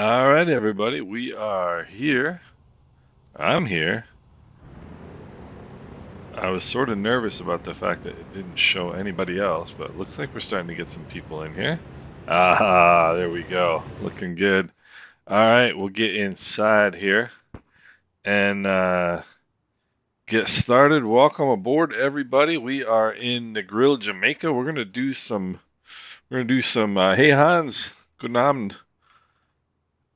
All right, everybody, we are here. I'm here. I was sort of nervous about the fact that it didn't show anybody else, but it looks like we're starting to get some people in here. Ah, there we go. Looking good. All right, we'll get inside here and get started. Welcome aboard, everybody. We are in Negril, Jamaica. We're gonna do some. Hey Hans, guten Abend.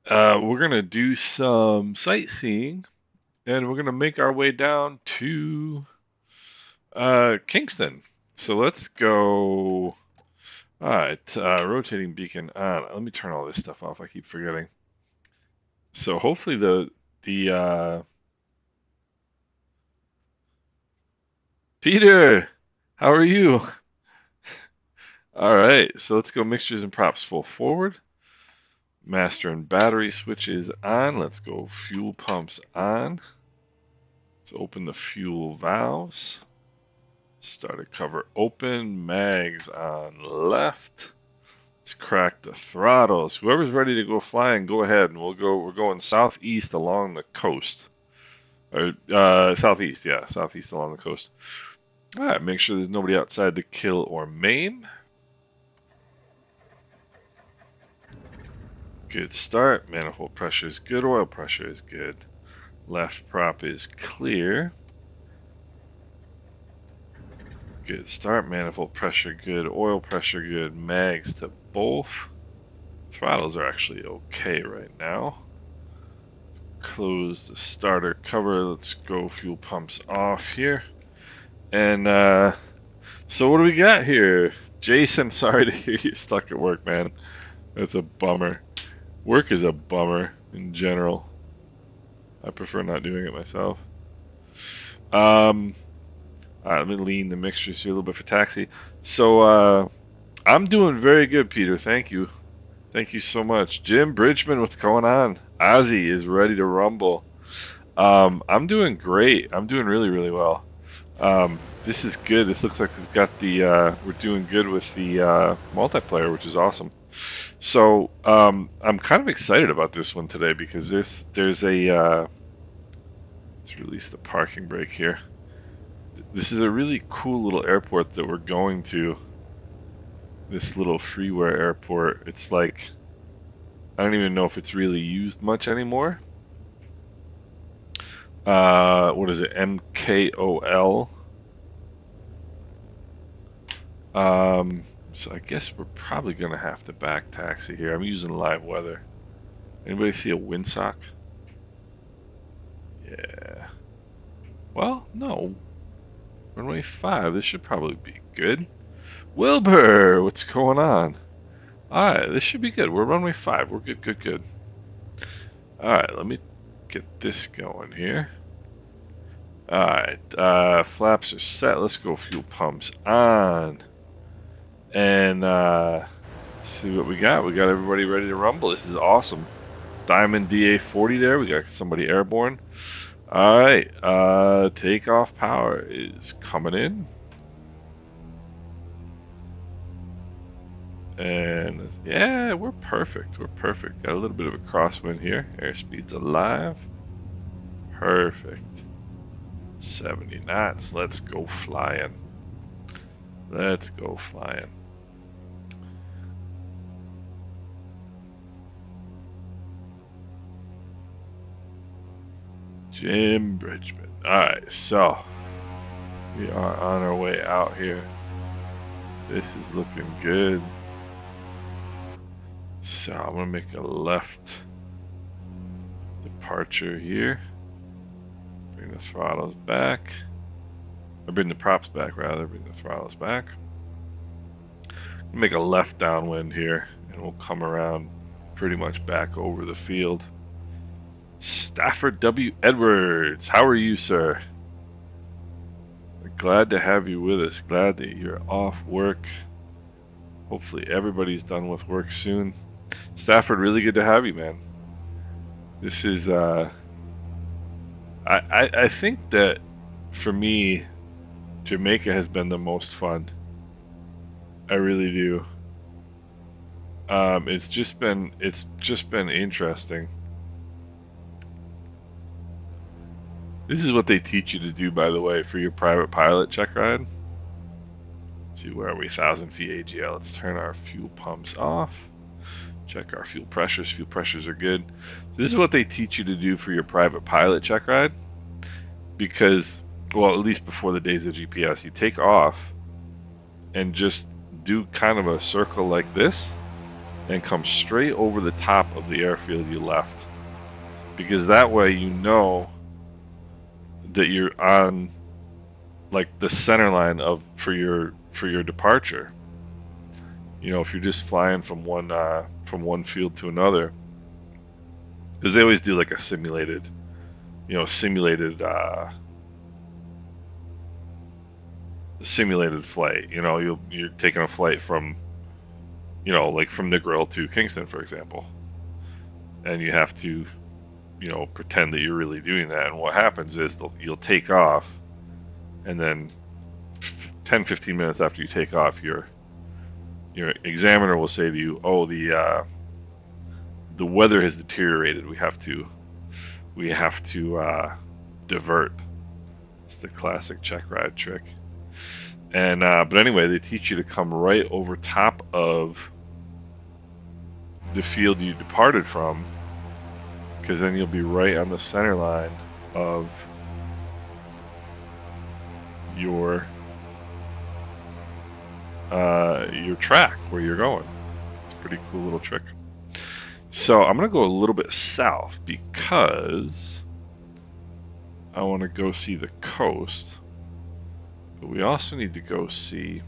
We're gonna do some sightseeing. And we're gonna make our way down to Kingston. So let's go. All right, rotating beacon on. Let me turn all this stuff off. I keep forgetting. So hopefully the Peter, how are you? All right, so let's go mixtures and props full forward. Master and battery switches on. Let's go fuel pumps on. Let's open the fuel valves. Starter cover open. Mags on left. Let's crack the throttles. Whoever's ready to go flying, go ahead, and we're going southeast along the coast, or southeast, yeah, southeast along the coast. All right, make sure there's nobody outside to kill or maim. Good start. Manifold pressure is good. Oil pressure is good. Left prop is clear. Good start. Manifold pressure good. Oil pressure good. Mags to both. Throttles are actually okay right now. Close the starter cover. Let's go fuel pumps off here. And so what do we got here? Jason, sorry to hear you're stuck at work, man. That's a bummer. Work is a bummer in general. I prefer not doing it myself. All right, let me lean the mixtures here a little bit for taxi. So I'm doing very good, Peter. Thank you. Thank you so much. Jim Bridgman, what's going on? Ozzy is ready to rumble. I'm doing great. I'm doing really, really well. This is good. This looks like we've got the we're doing good with the multiplayer, which is awesome. So I'm kind of excited about this one today because there's a let's release the parking brake here. This is a really cool little airport that we're going to. This little freeware airport. It's like I don't even know if it's really used much anymore. What is it? MKOL. So I guess we're probably gonna have to back taxi here. I'm using live weather. Anybody see a windsock? Yeah. Well, no. Runway 5. This should probably be good. Wilbur, what's going on? Alright, this should be good. We're runway 5. We're good, good, good. Alright, let me get this going here. Alright, flaps are set. Let's go fuel pumps on. And see what we got. We got everybody ready to rumble. This is awesome. Diamond DA40 there. We got somebody airborne. Alright, takeoff power is coming in. And yeah, we're perfect. We're perfect. Got a little bit of a crosswind here. Airspeed's alive. Perfect. 70 knots. Let's go flying. Let's go flying. Jim Bridgman. Alright, so we are on our way out here. This is looking good. So I'm gonna make a left departure here. Bring the throttles back. Or bring the props back rather, bring the throttles back. Make a left downwind here and we'll come around pretty much back over the field. Stafford W. Edwards, how are you, sir? Glad to have you with us. Glad that you're off work. Hopefully everybody's done with work soon. Stafford, really good to have you, man. This is I think that for me, Jamaica has been the most fun. I really do. It's just been interesting. This is what they teach you to do, by the way, for your private pilot check ride. Let's see, where are we? 1,000 feet AGL. Let's turn our fuel pumps off. Check our fuel pressures. Fuel pressures are good. So this is what they teach you to do for your private pilot check ride. Because, well, at least before the days of GPS, you take off and just do kind of a circle like this and come straight over the top of the airfield you left. Because that way you know that you're on like the center line of for your departure. You know, if you're just flying from one field to another, because they always do like a simulated flight. You know, you're taking a flight from, you know, like from Negril to Kingston, for example, and you have to, you know, pretend that you're really doing that. And what happens is you'll take off, and then 10-15 minutes after you take off, your examiner will say to you, "Oh, the weather has deteriorated. We have to divert." It's the classic check ride trick. And but anyway, they teach you to come right over top of the field you departed from, because then you'll be right on the center line of your track where you're going. It's a pretty cool little trick. So I'm gonna go a little bit south because I want to go see the coast, but we also need to go see.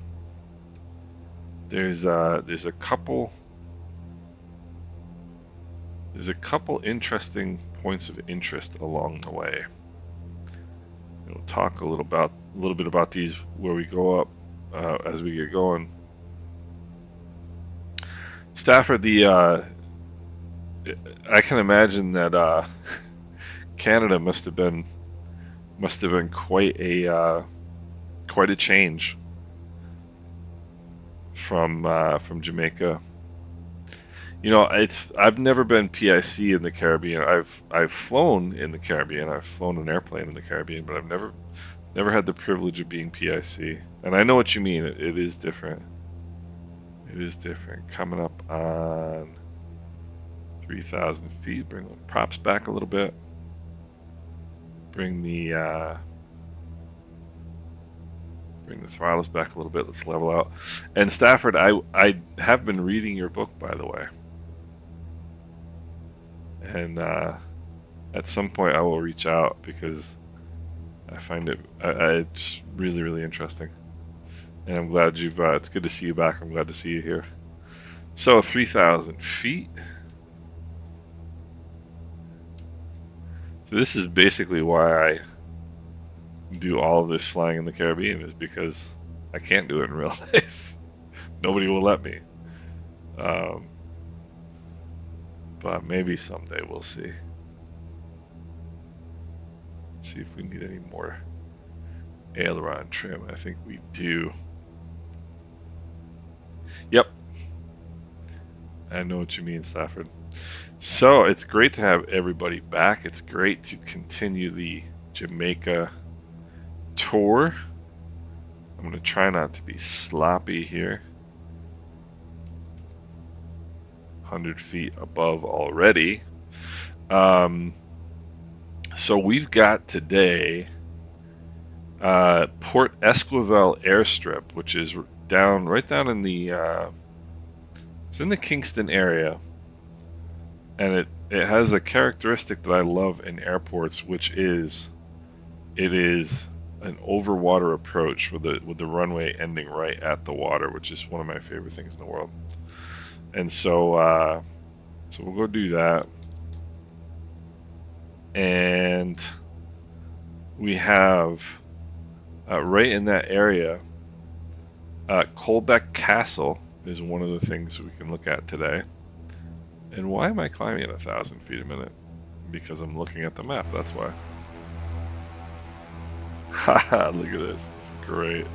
There's a couple interesting points of interest along the way. We'll talk a little bit about these where we go up as we get going. Stafford, I can imagine that Canada must have been quite a change from Jamaica. You know, I've never been PIC in the Caribbean. I've flown in the Caribbean. I've flown an airplane in the Caribbean, but I've never had the privilege of being PIC. And I know what you mean. It is different. It is different. Coming up on 3,000 feet. Bring the props back a little bit. Bring the throttles back a little bit. Let's level out. And Stafford, I have been reading your book, by the way. And at some point I will reach out because I find it's really, really interesting. And I'm glad it's good to see you back. I'm glad to see you here. So 3,000 feet. So this is basically why I do all of this flying in the Caribbean, is because I can't do it in real life. Nobody will let me. But maybe someday we'll see. Let's see if we need any more aileron trim. I think we do. Yep. I know what you mean, Stafford. So it's great to have everybody back. It's great to continue the Jamaica tour. I'm going to try not to be sloppy here. 100 feet above already. So we've got today Port Esquivel Airstrip, which is right down in the it's in the Kingston area, and it has a characteristic that I love in airports, which is it is an overwater approach with the runway ending right at the water, which is one of my favorite things in the world. And so we'll go do that. And we have right in that area, Colbeck Castle is one of the things we can look at today. And why am I climbing at 1,000 feet a minute? Because I'm looking at the map, that's why. Haha, look at this. This is great.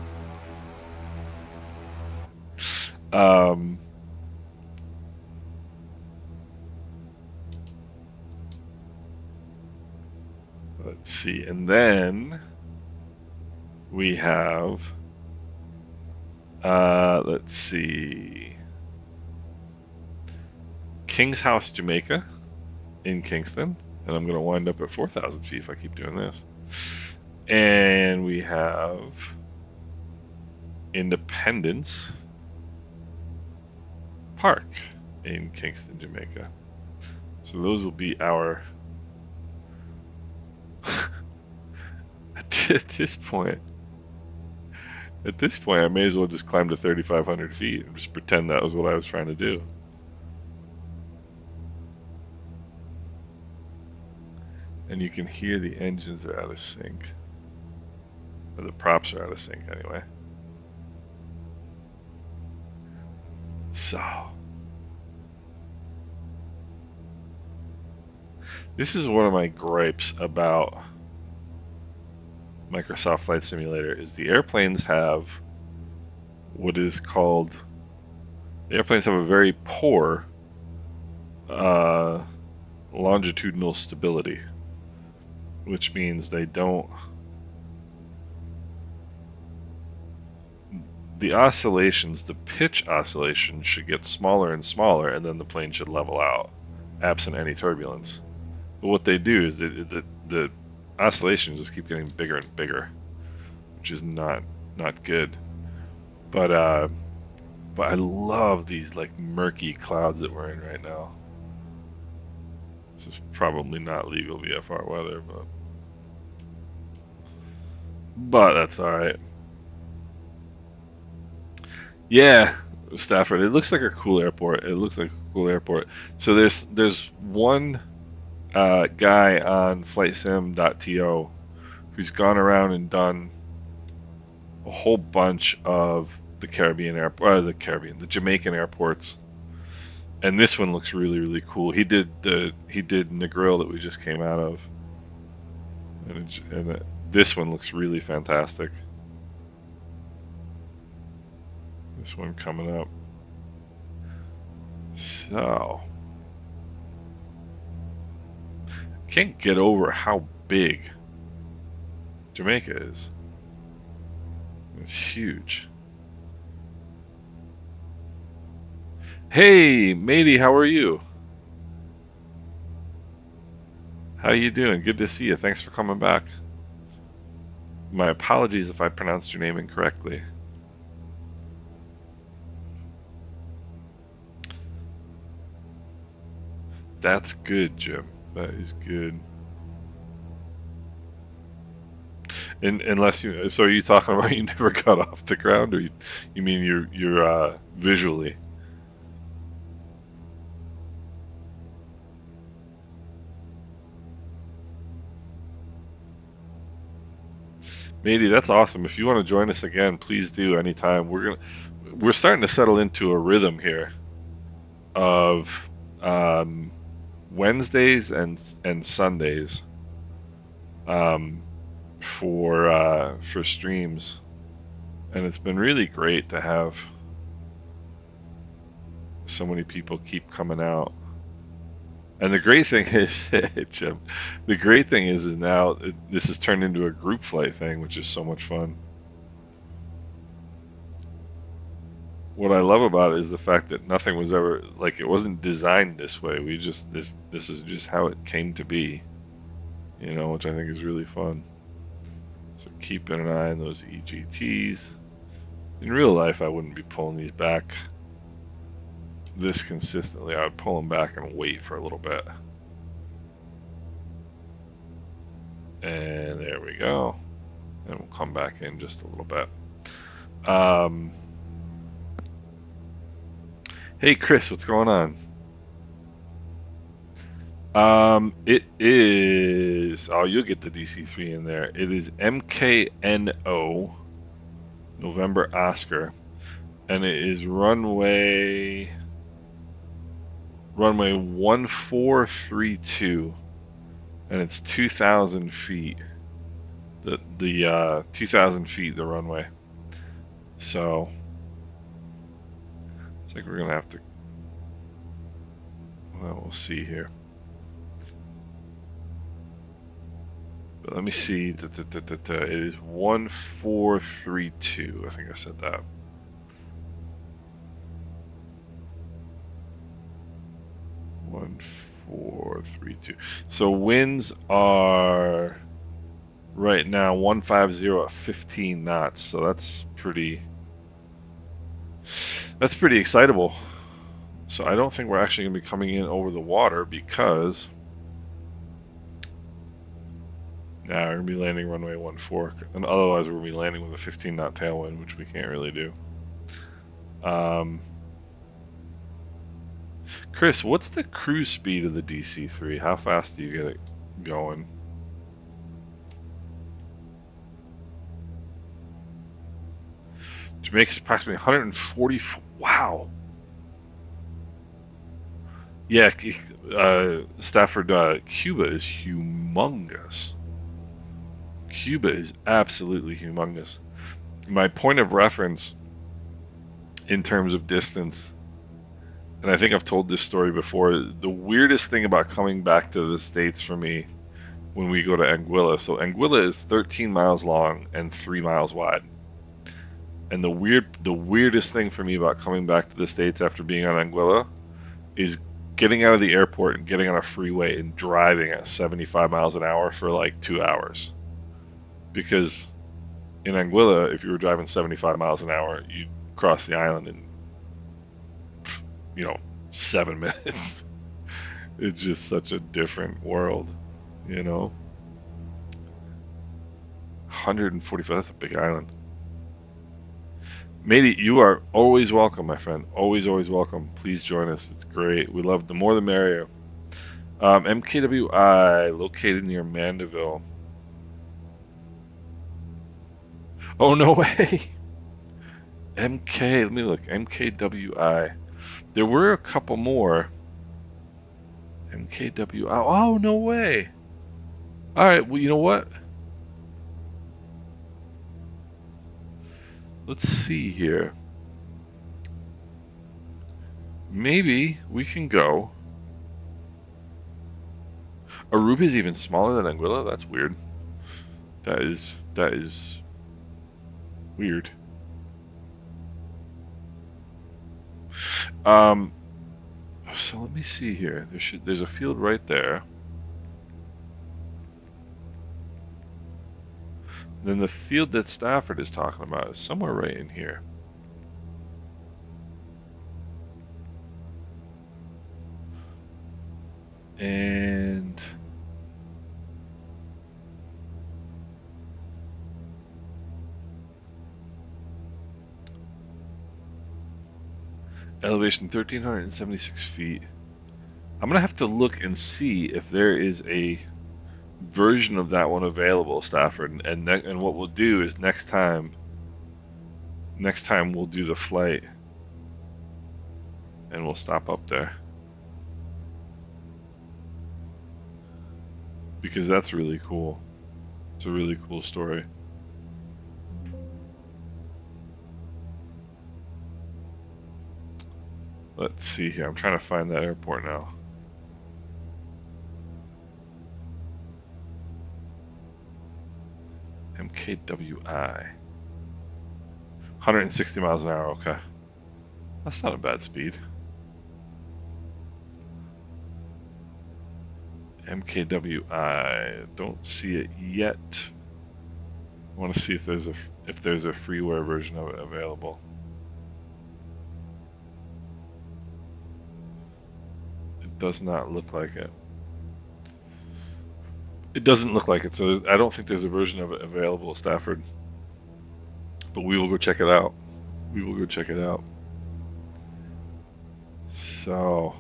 Let's see, and then we have, let's see, King's House, Jamaica in Kingston, and I'm going to wind up at 4,000 feet if I keep doing this. And we have Independence Park in Kingston, Jamaica. So those will be our at this point, I may as well just climb to 3,500 feet and just pretend that was what I was trying to do. And you can hear the engines are out of sync. Or the props are out of sync anyway. So, this is one of my gripes about Microsoft Flight Simulator is the airplanes have what is called, the airplanes have a very poor longitudinal stability, which means they don't, the oscillations, the pitch oscillations should get smaller and smaller, and then the plane should level out, absent any turbulence. But what they do is the oscillations just keep getting bigger and bigger, which is not good. But I love these like murky clouds that we're in right now. This is probably not legal VFR weather, but that's all right. Yeah, Stafford. It looks like a cool airport. So there's one guy on flightsim.to who's gone around and done a whole bunch of the the Jamaican airports, and this one looks really cool. He did Negril that we just came out of, and this one looks really fantastic. This one coming up. So, can't get over how big Jamaica is. It's huge. Hey, matey, how are you? How you doing? Good to see you. Thanks for coming back. My apologies if I pronounced your name incorrectly. That's good, Jim. That is good. Unless you, so are you talking about you never got off the ground, or you mean you're visually? Matey, that's awesome. If you want to join us again, please do anytime. We're starting to settle into a rhythm here of Wednesdays and Sundays for streams, and it's been really great to have so many people keep coming out. And the great thing is, Jim, the great thing is now this has turned into a group flight thing, which is so much fun. What I love about it is the fact that nothing was ever, like, it wasn't designed this way. This is just how it came to be, which I think is really fun. So keeping an eye on those EGTs. In real life, I wouldn't be pulling these back this consistently. I would pull them back and wait for a little bit. And there we go. And we'll come back in just a little bit. Hey Chris, what's going on? It is, you'll get the DC3 in there. It is MKNO, November Oscar, and it is runway 1432, and it's 2,000 feet. The 2,000 feet the runway. So it's like we're gonna have to. Well, we'll see here. But let me see. It is 1432. I think I said that. One, 4, 3, 2. So winds are right now 150 at 15 knots. So that's pretty excitable. So I don't think we're actually going to be coming in over the water because now we're going to be landing runway 14, and otherwise we're going to be landing with a 15 knot tailwind, which we can't really do. Chris, what's the cruise speed of the DC-3? How fast do you get it going? Jamaica's approximately 140. Wow. Yeah, Stafford, Cuba is humongous. Cuba is absolutely humongous. My point of reference in terms of distance, and I think I've told this story before, the weirdest thing about coming back to the States for me when we go to Anguilla. So Anguilla is 13 miles long and 3 miles wide. And the weirdest thing for me about coming back to the States after being on Anguilla is getting out of the airport and getting on a freeway and driving at 75 miles an hour for like 2 hours. Because in Anguilla, if you were driving 75 miles an hour, you'd cross the island in, 7 minutes. It's just such a different world, 145, that's a big island. Matey, you are always welcome, my friend. Always, always welcome. Please join us. It's great. We love the more the merrier. MKWI, located near Mandeville. Oh, no way. MK, let me look. MKWI. There were a couple more. MKWI. Oh, no way. All right, well, you know what? Let's see here. Maybe we can go. Aruba's even smaller than Anguilla? That's weird. That is weird. So let me see here. There's a field right there. Then the field that Stafford is talking about is somewhere right in here. And elevation 1,376 feet. I'm gonna have to look and see if there is a version of that one available, Stafford. And what we'll do is next time we'll do the flight, and we'll stop up there because that's really cool. It's a really cool story. Let's see here. I'm trying to find that airport now. MKWI. 160 miles an hour, okay. That's not a bad speed. MKWI. Don't see it yet. I want to see if there's a freeware version of it available. It does not look like it. It doesn't look like it, so I don't think there's a version of it available, Stafford. But we will go check it out. We will go check it out. So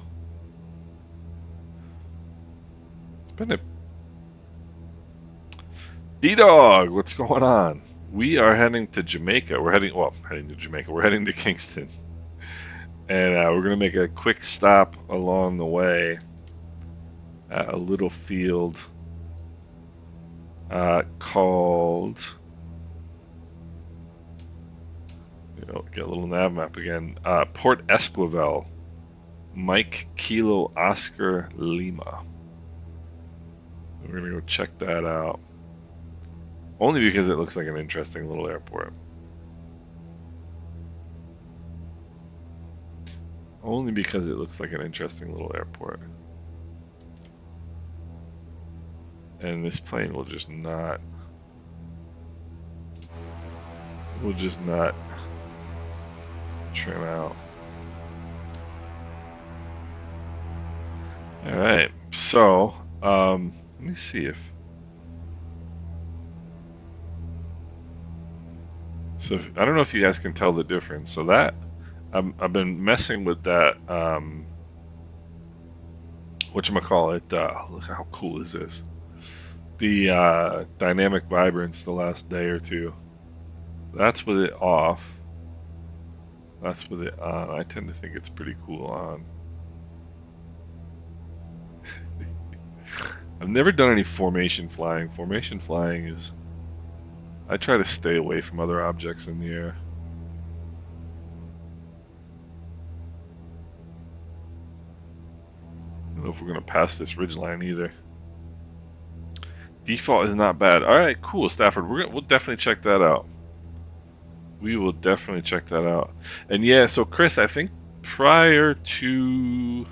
it's been a D-Dog, what's going on? We are heading to Jamaica. We're heading to Jamaica. We're heading to Kingston. And we're going to make a quick stop along the way at a little field called, get a little nav map again, Port Esquivel, Mike Kilo Oscar Lima. We're going to go check that out. Only because it looks like an interesting little airport. Only because it looks like an interesting little airport. And this plane will just not trim out. Alright, so let me see if I don't know if you guys can tell the difference. So that I've been messing with that whatchamacallit, look how cool is this? The dynamic vibrance the last day or two. That's with it off. That's with it on. I tend to think it's pretty cool on. I've never done any formation flying. Formation flying is... I try to stay away from other objects in the air. I don't know if we're going to pass this ridgeline either. Default is not bad. Alright, cool, Stafford. We'll definitely check that out. We will definitely check that out. And yeah, so Chris, I think prior to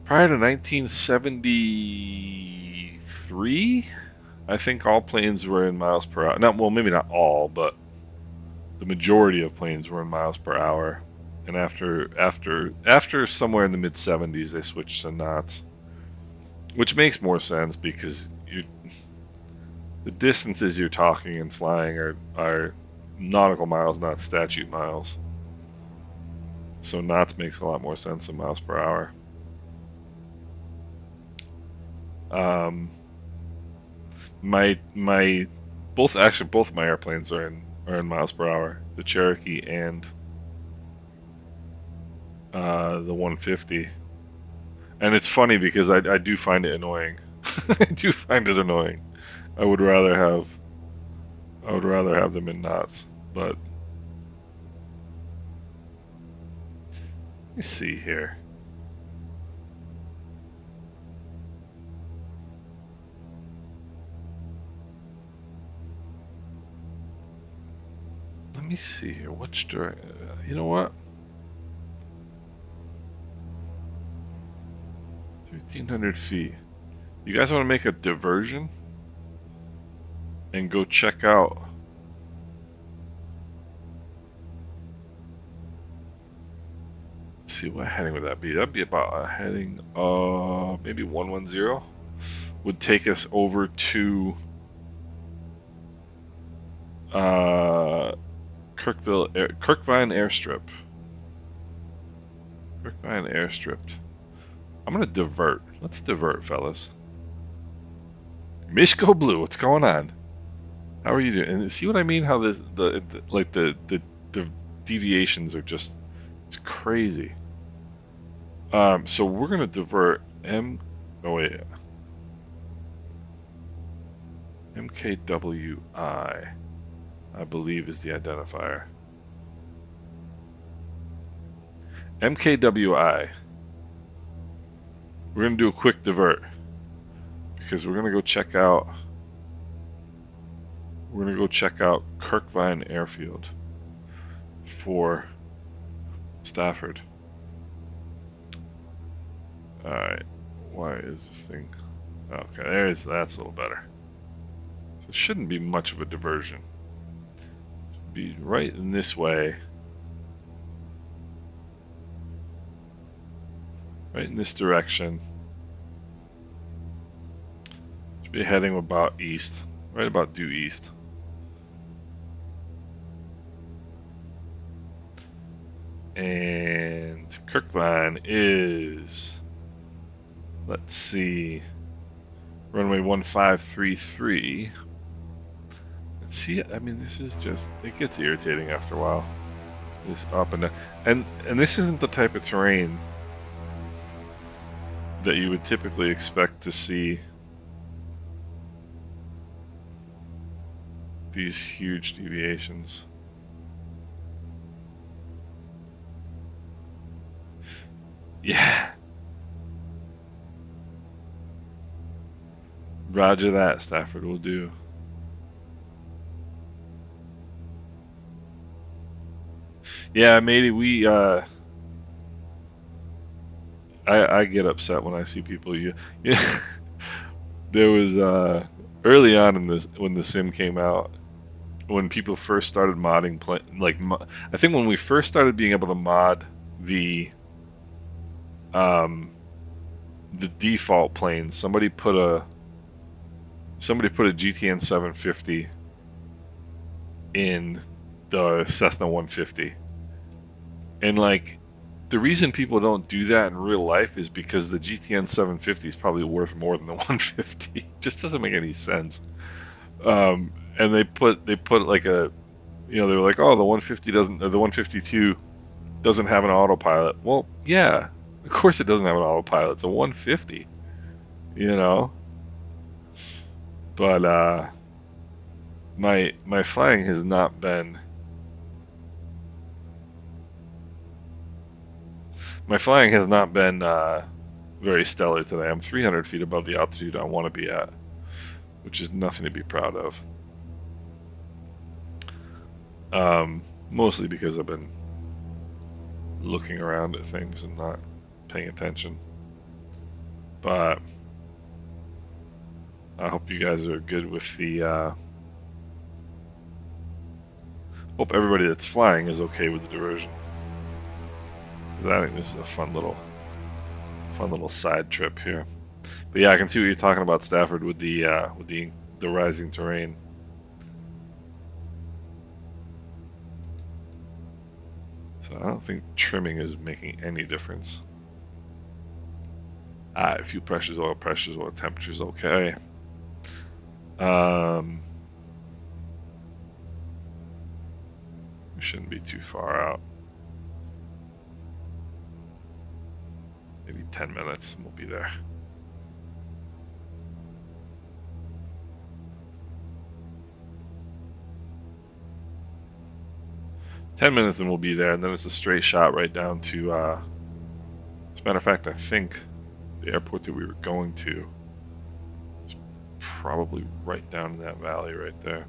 1973, I think all planes were in miles per hour. Well, maybe not all, but the majority of planes were in miles per hour. And after somewhere in the mid 70s, they switched to knots, which makes more sense because the distances you're talking and flying are nautical miles, not statute miles. So knots makes a lot more sense than miles per hour. Both of my airplanes are in miles per hour. The Cherokee and the 150. And it's funny because I do find it annoying. I do find it annoying. I would rather have them in knots, but let me see here. Let me see here. Which direction? You know what? 1,500 feet. You guys want to make a diversion and go check out? Let's see, what heading would that be? That'd be about a heading maybe 110 would take us over to Kirkvine Airstrip. Kirkvine Airstrip. I'm gonna divert. Let's divert, fellas. Mishko Blue, what's going on? How are you doing? And see what I mean? How the deviations are just, it's crazy. So we're gonna divert MKWI, I believe is the identifier. MKWI. We're gonna do a quick divert because we're gonna go check out. We're gonna go check out Kirkvine Airfield for Stafford. All right, why is this thing? Okay, that's a little better. So it shouldn't be much of a diversion. It should be right in this way. Right in this direction. Should be heading about east. Right about due east. And Kirkvine is, let's see, runway 1533. Let's see, I mean, this is just, it gets irritating after a while. This up and down. And this isn't the type of terrain that you would typically expect to see these huge deviations. Yeah. Roger that, Stafford will do. Yeah, matey, I get upset when I see people yeah. There was early on in this when the sim came out, when people first started modding I think when we first started being able to mod the um the default plane, somebody put a GTN 750 in the Cessna 150. And like the reason people don't do that in real life is because the GTN 750 is probably worth more than the 150. It just doesn't make any sense. And they put like they were like, oh, the 150 doesn't, or the 152 doesn't have an autopilot. Well, yeah, of course it doesn't have an autopilot. It's a 150, you know. But my flying has not been very stellar today. I'm 300 feet above the altitude I want to be at, which is nothing to be proud of. Mostly because I've been looking around at things and not paying attention. But I hope you guys are good with the. Hope everybody that's flying is okay with the diversion. Because I think this is a fun little side trip here. But yeah, I can see what you're talking about, Stafford, with the rising terrain. So I don't think trimming is making any difference. Fuel pressures, oil, temperature's okay. We shouldn't be too far out. Maybe 10 minutes and we'll be there. "10 minutes and we'll be there, and then it's a straight shot right down to, as a matter of fact, I think the airport that we were going to is probably right down in that valley right there.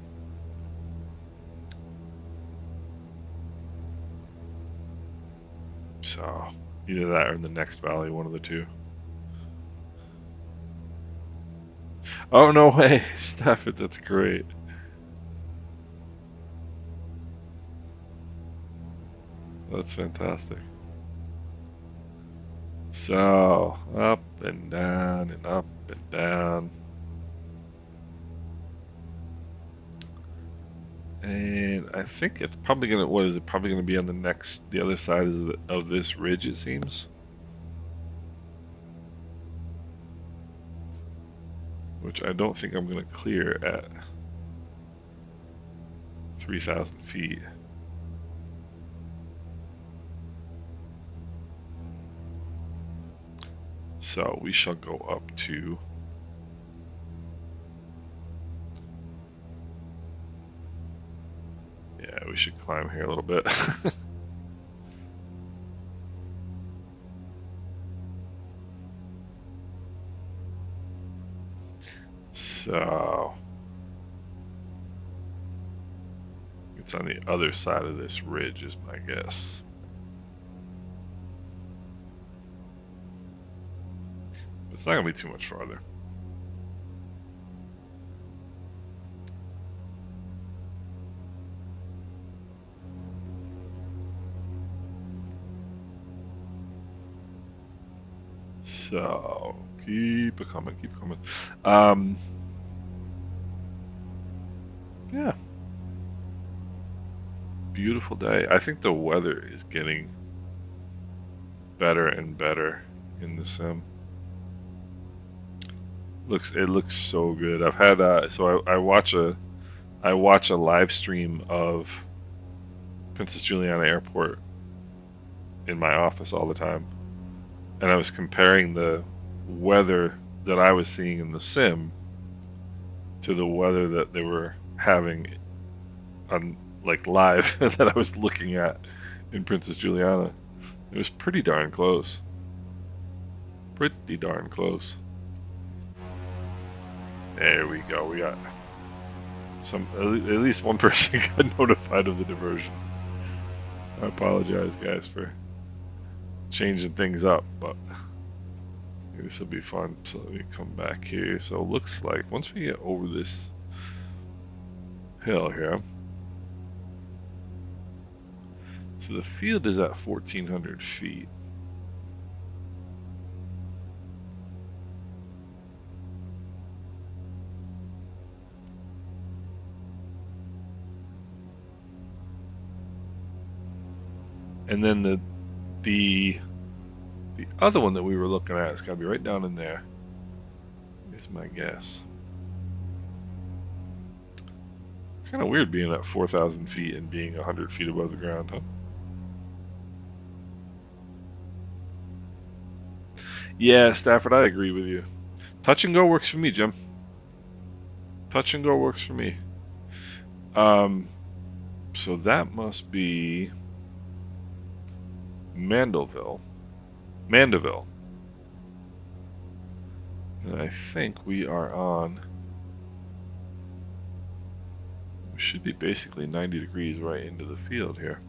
So, either that or in the next valley, one of the two. Oh, no way, Stafford, that's great. That's fantastic. So, up and down and up and down. And I think it's probably gonna, what is it, probably gonna be on the other side of this ridge, it seems. Which I don't think I'm gonna clear at 3,000 feet. So we shall go up to we should climb here a little bit. So it's on the other side of this ridge is my guess. But it's not gonna be too much farther. So keep it coming, keep it coming. Yeah. Beautiful day. I think the weather is getting better and better in the sim. It looks so good. I've had so I watch a live stream of Princess Juliana Airport in my office all the time. And I was comparing the weather that I was seeing in the sim to the weather that they were having on like live that I was looking at in Princess Juliana. It was pretty darn close. Pretty darn close. There we go. We got some. At least one person got notified of the diversion. I apologize, guys, for changing things up, but this will be fun. So let me come back here. So it looks like once we get over this hill here, so the field is at 1,400 feet. And then the other one that we were looking at is got to be right down in there. Is my guess. Kind of weird being at 4,000 feet and being 100 feet above the ground, huh? Yeah, Stafford, I agree with you. Touch and go works for me, Jim. Touch and go works for me. So that must be Mandeville. And I think we are on. We should be basically 90 degrees right into the field here.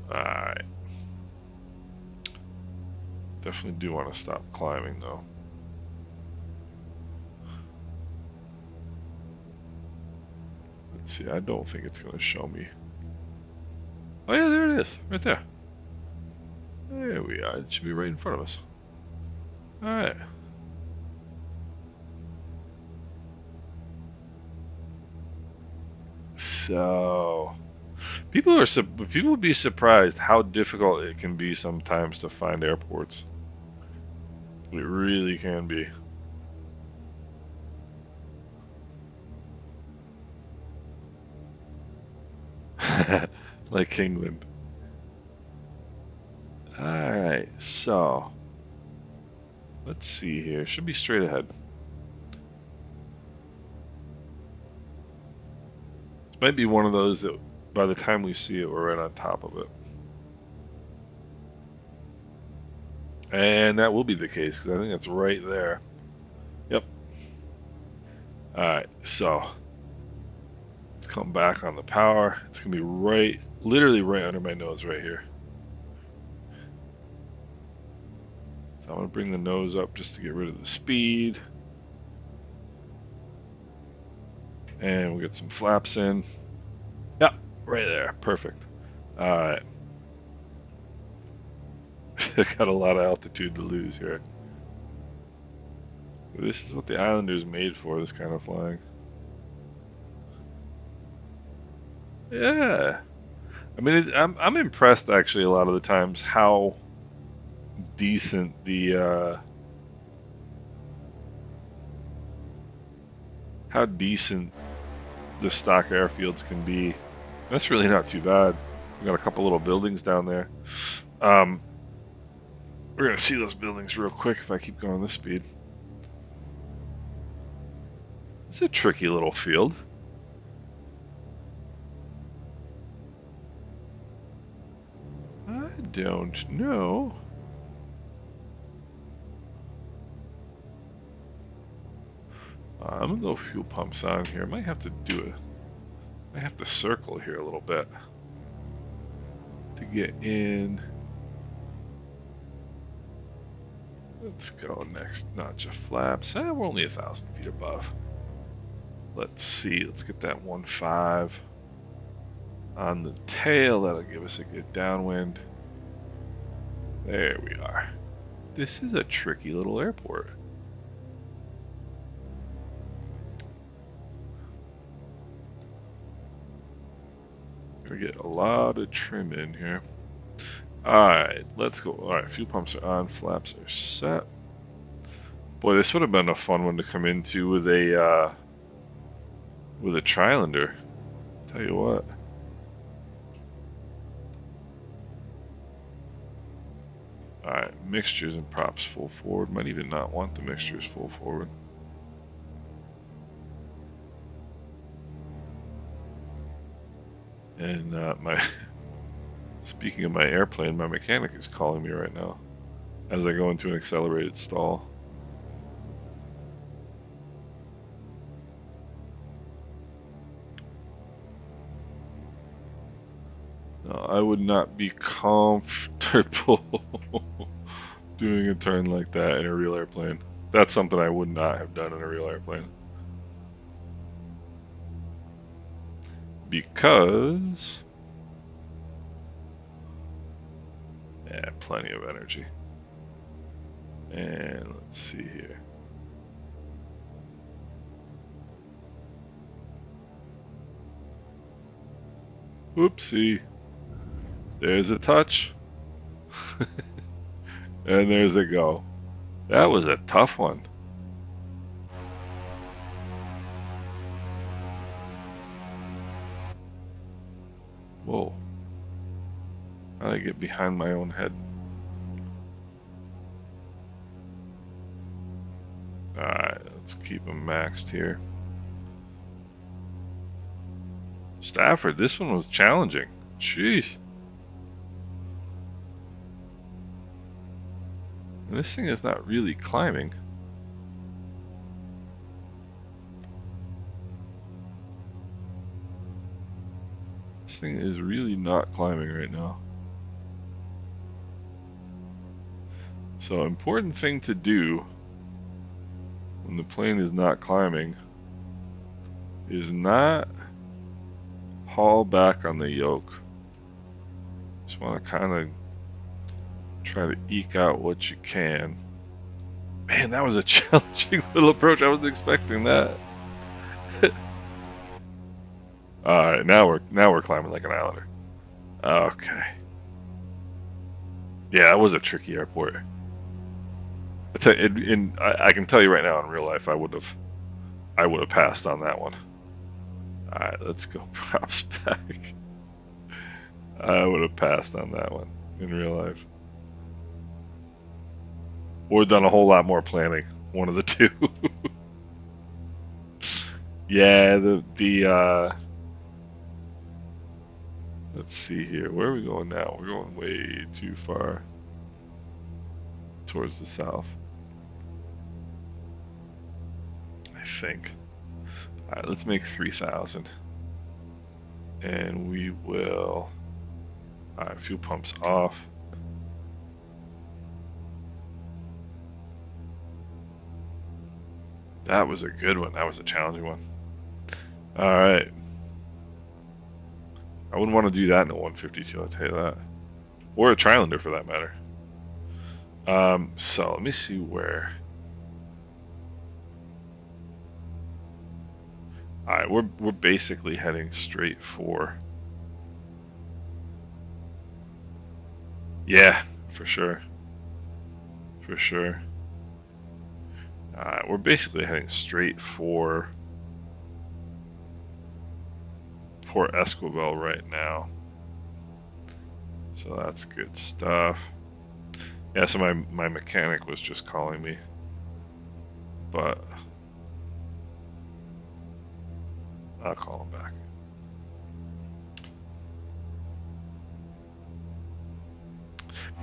Alright. Definitely do want to stop climbing though. Let's see, I don't think it's going to show me. Oh yeah, there it is, right there. There we are, it should be right in front of us. Alright. So, people would be surprised how difficult it can be sometimes to find airports. It really can be. Like England. Alright, so let's see here. Should be straight ahead. This might be one of those that by the time we see it, we're right on top of it. And that will be the case, because I think it's right there. Yep. Alright, so let's come back on the power. It's going to be right, literally right under my nose right here. So I'm going to bring the nose up just to get rid of the speed. And we'll get some flaps in. Yep, right there. Perfect. Alright. Got a lot of altitude to lose here. This is what the Islander's made for, this kind of flying. Yeah. I mean, I'm impressed actually a lot of the times how decent the stock airfields can be. That's really not too bad. We got a couple little buildings down there. We're gonna see those buildings real quick if I keep going this speed. It's a tricky little field. I don't know. I'm gonna go fuel pumps on here. I might have to do it. I have to circle here a little bit to get in. Let's go next notch of flaps. We're only 1,000 feet above. Let's see. Let's get that 1.5 on the tail. That'll give us a good downwind. There we are. This is a tricky little airport. Gonna get a lot of trim in here. Alright, let's go. Alright, fuel pumps are on, flaps are set. Boy, this would have been a fun one to come into with a Trilander. Tell you what. Alright, mixtures and props full forward. Might even not want the mixtures full forward. And speaking of my airplane, my mechanic is calling me right now as I go into an accelerated stall. No, I would not be comfortable doing a turn like that in a real airplane. That's something I would not have done in a real airplane. Because... yeah, plenty of energy. And let's see here. Whoopsie. There's a touch. And there's a go. That was a tough one. Whoa. How did I get behind my own head? Alright, let's keep them maxed here. Stafford, this one was challenging. Jeez. And this thing is not really climbing. This thing is really not climbing right now. So, important thing to do when the plane is not climbing is not haul back on the yoke. Just want to kind of try to eke out what you can. Man, that was a challenging little approach. I wasn't expecting that. All right, now we're climbing like an islander. Okay. Yeah, that was a tricky airport. I can tell you right now, in real life, I would have passed on that one. All right, let's go props back. I would have passed on that one in real life, or done a whole lot more planning. One of the two. Yeah, let's see here. Where are we going now? We're going way too far towards the south, I think. All right, let's make 3,000, and we will. All right, fuel pumps off. That was a good one. That was a challenging one. All right. I wouldn't want to do that in a 152, I'll tell you that. Or a Trilander for that matter. So let me see where. Alright, we're basically heading straight for. Yeah, for sure. For sure. Alright, we're basically heading straight for Port Esquivel right now. So that's good stuff. Yeah, so my mechanic was just calling me. But I'll call him back.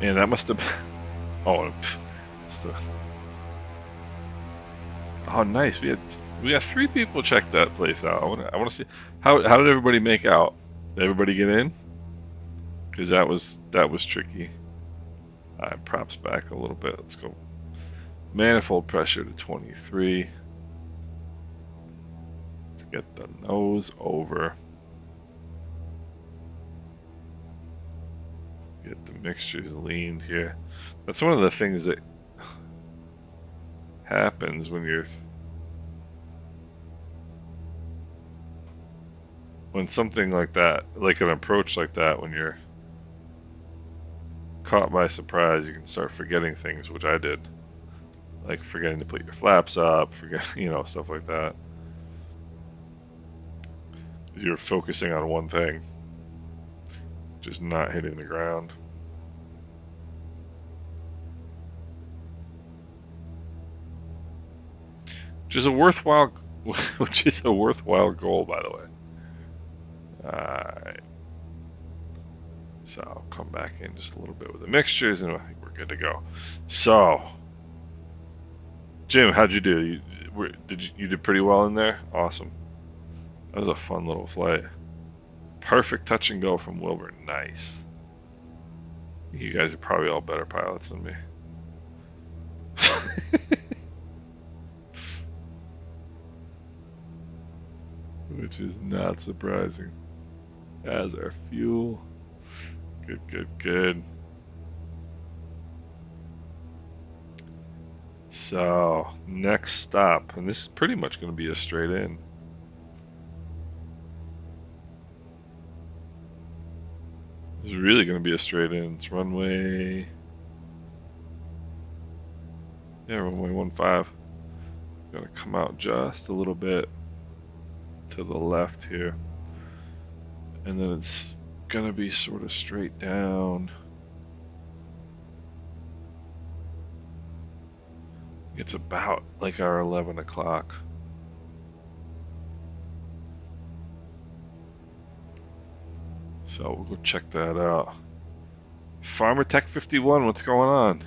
Man, that must have been... Oh, oh, nice. We got 3 people check that place out. I want to see how did everybody make out? Did everybody get in? Because that was tricky. Props back a little bit. Let's go. Manifold pressure to 23. Let's get the nose over. Get the mixtures leaned here. That's one of the things that happens when something like that, like an approach like that, when you're caught by surprise, you can start forgetting things, which I did. Like forgetting to put your flaps up, stuff like that. You're focusing on one thing, just not hitting the ground. Which is a worthwhile goal, by the way. Alright. So I'll come back in just a little bit with the mixtures, and I think we're good to go. So, Jim, how'd you do? You did pretty well in there? Awesome. That was a fun little flight. Perfect touch and go from Wilbur. Nice. You guys are probably all better pilots than me. Which is not surprising. As our fuel. Good, good, good. So, next stop, and this is pretty much going to be a straight in. This is really going to be a straight in. It's runway, yeah, runway 15. Going to come out just a little bit to the left here, and then it's going to be sort of straight down. It's about like our 11 o'clock. So we'll go check that out. Farmer Tech 51, what's going on?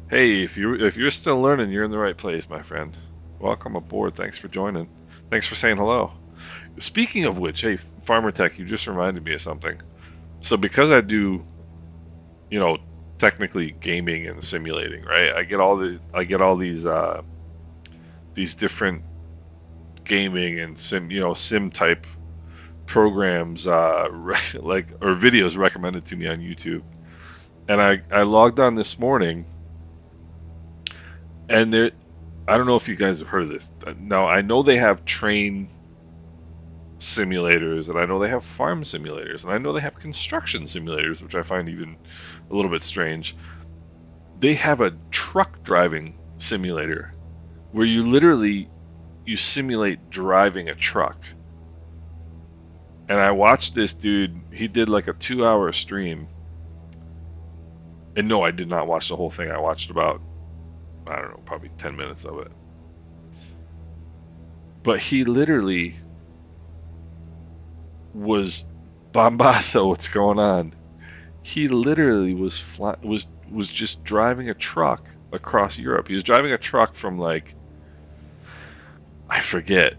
Hey, if you're still learning, you're in the right place, my friend. Welcome aboard. Thanks for joining. Thanks for saying hello. Speaking of which, hey, Farmer Tech, you just reminded me of something. So because I do, technically gaming and simulating, right? I get all these different gaming and sim type programs or videos recommended to me on YouTube. And I logged on this morning, and I don't know if you guys have heard of this. Now, I know they have train simulators, and I know they have farm simulators, and I know they have construction simulators, which I find even a little bit strange. They have a truck driving simulator where you simulate driving a truck. And I watched this dude, he did like a 2-hour stream. And no, I did not watch the whole thing. I watched about, I don't know, probably 10 minutes of it. But he literally was Bombasso, what's going on? He literally was just driving a truck across Europe. He was driving a truck from I forget,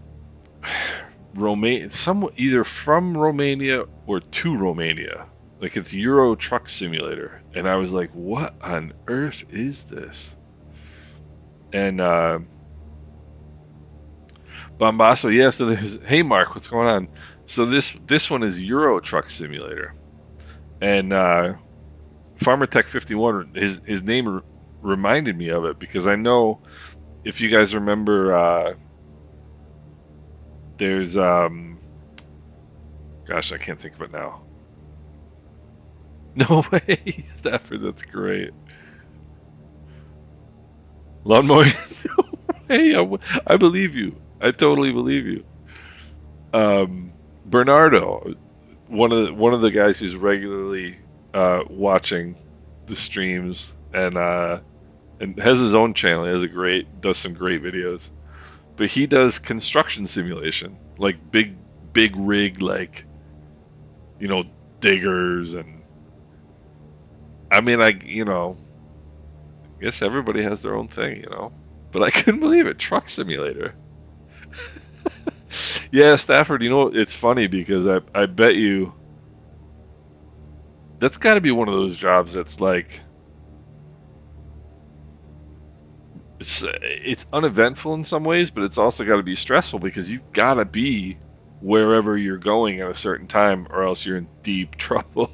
either from Romania or to Romania. Like, it's Euro Truck Simulator. And I was like, what on earth is this? And Bombasso, yeah, so hey Mark, what's going on? So this one is Euro Truck Simulator. And Farmer Tech 51, his name reminded me of it, because I know, if you guys remember, there's gosh, I can't think of it now. No way, Stafford, that's great. Lawnmower, no way, I believe you. I totally believe you. Bernardo, one of the guys who's regularly watching the streams and has his own channel. He does some great videos. But he does construction simulation, like big rig, diggers, and I mean, I guess everybody has their own thing, But I couldn't believe it, truck simulator. Yeah, Stafford, it's funny because I bet you that's got to be one of those jobs that's like, it's uneventful in some ways, but it's also got to be stressful because you've got to be wherever you're going at a certain time, or else you're in deep trouble.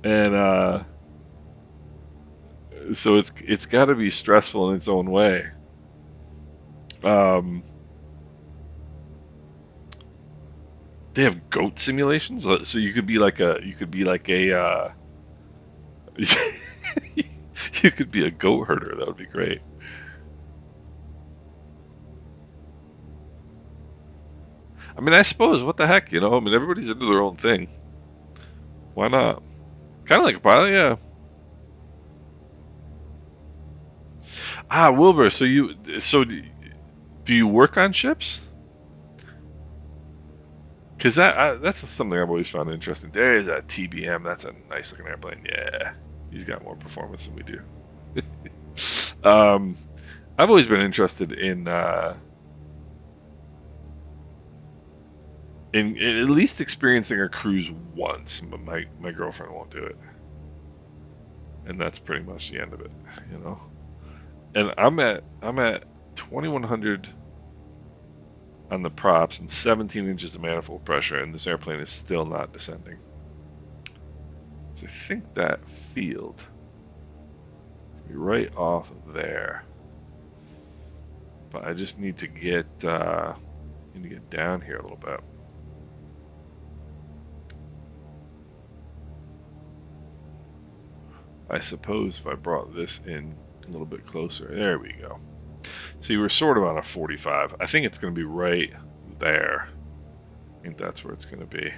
And so it's got to be stressful in its own way. They have goat simulations, so you could be like a you could be a goat herder. That would be great. I mean, I suppose, what the heck, I mean, everybody's into their own thing. Why not? Kind of like a pilot, yeah. Wilbur, so do you work on ships? Because that's something I've always found interesting. There's a TBM. That's a nice looking airplane. Yeah, he's got more performance than we do. um, I've always been interested in at least experiencing a cruise once, but my girlfriend won't do it, and that's pretty much the end of it, you know. And I'm at 2100 on the props and 17 inches of manifold pressure, and this airplane is still not descending. So I think that field is right off there, but I just need to get down here a little bit. I suppose if I brought this in a little bit closer, there we go. See, we're sort of on a 45. I think it's going to be right there. I think that's where it's going to be.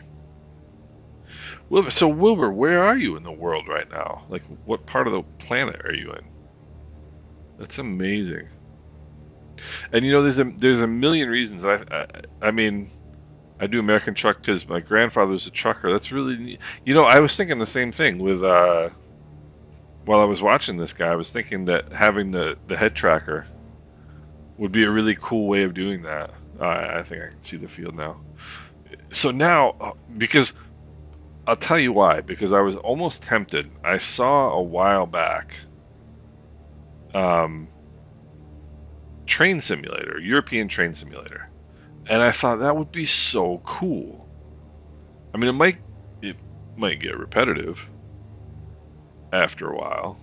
So Wilbur, where are you in the world right now? Like, what part of the planet are you in? That's amazing. And you know, there's a million reasons. I mean, I do American truck because my grandfather was a trucker. That's really neat. You know, I was thinking the same thing with while I was watching this guy. I was thinking that having the head tracker would be a really cool way of doing that. I think I can see the field now. So now, because I'll tell you why. Because I was almost tempted. I saw a while back train simulator, European train simulator, and I thought that would be so cool. I mean, it might get repetitive after a while.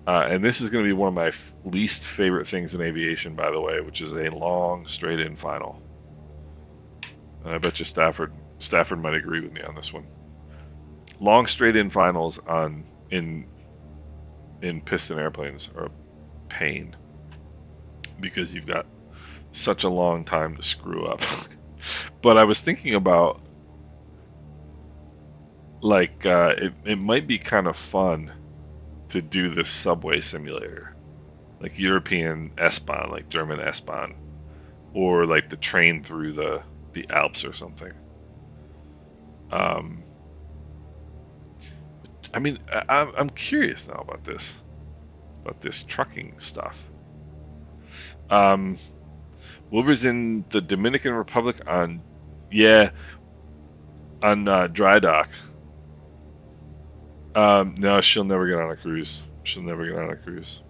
And this is going to be one of my least favorite things in aviation, by the way, which is a long straight-in final. And I bet you Stafford might agree with me on this one. Long straight-in finals in piston airplanes are a pain because you've got such a long time to screw up. But I was thinking about, like, it might be kind of fun to do this subway simulator, like European S-Bahn, like German S-Bahn, or like the train through the Alps or something. I mean, I'm curious now about this trucking stuff. Wilbur's in the Dominican Republic on dry dock. No, she'll never get on a cruise. She'll never get on a cruise.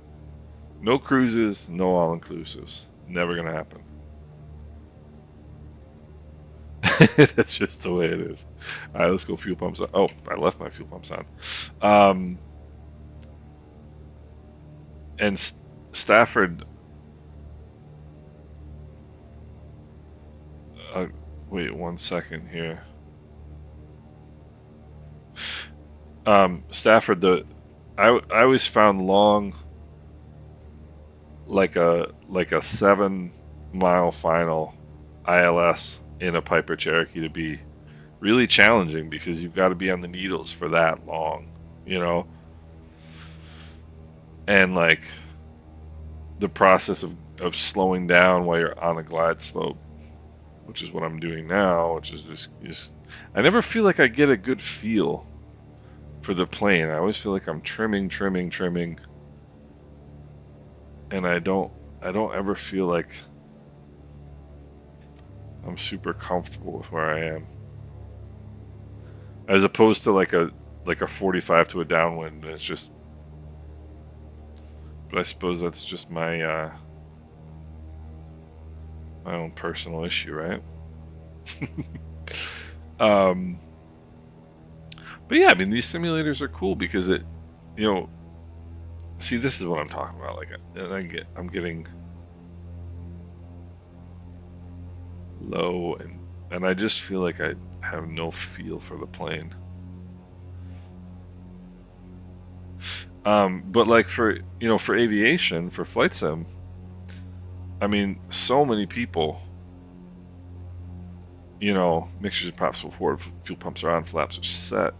No cruises, no all-inclusives. Never gonna happen. That's just the way it is. All right, let's go fuel pumps on. Oh, I left my fuel pumps on. And Stafford. Wait 1 second here. Stafford, I always found long, like a 7 mile final ILS in a Piper Cherokee to be really challenging because you've got to be on the needles for that long, you know. And like the process of slowing down while you're on a glide slope, which is what I'm doing now, which is just I never feel like I get a good feel for the plane. I always feel like I'm trimming, and I don't ever feel like I'm super comfortable with where I am, as opposed to like a 45 to a downwind. It's just, but I suppose that's just my my own personal issue, right? But yeah, I mean, these simulators are cool because it, you know, see, this is what I'm talking about. Like, and I'm getting low, and I just feel like I have no feel for the plane. But like for aviation, for flight sim, I mean, so many people, mixtures of props forward, fuel pumps are on, flaps are set,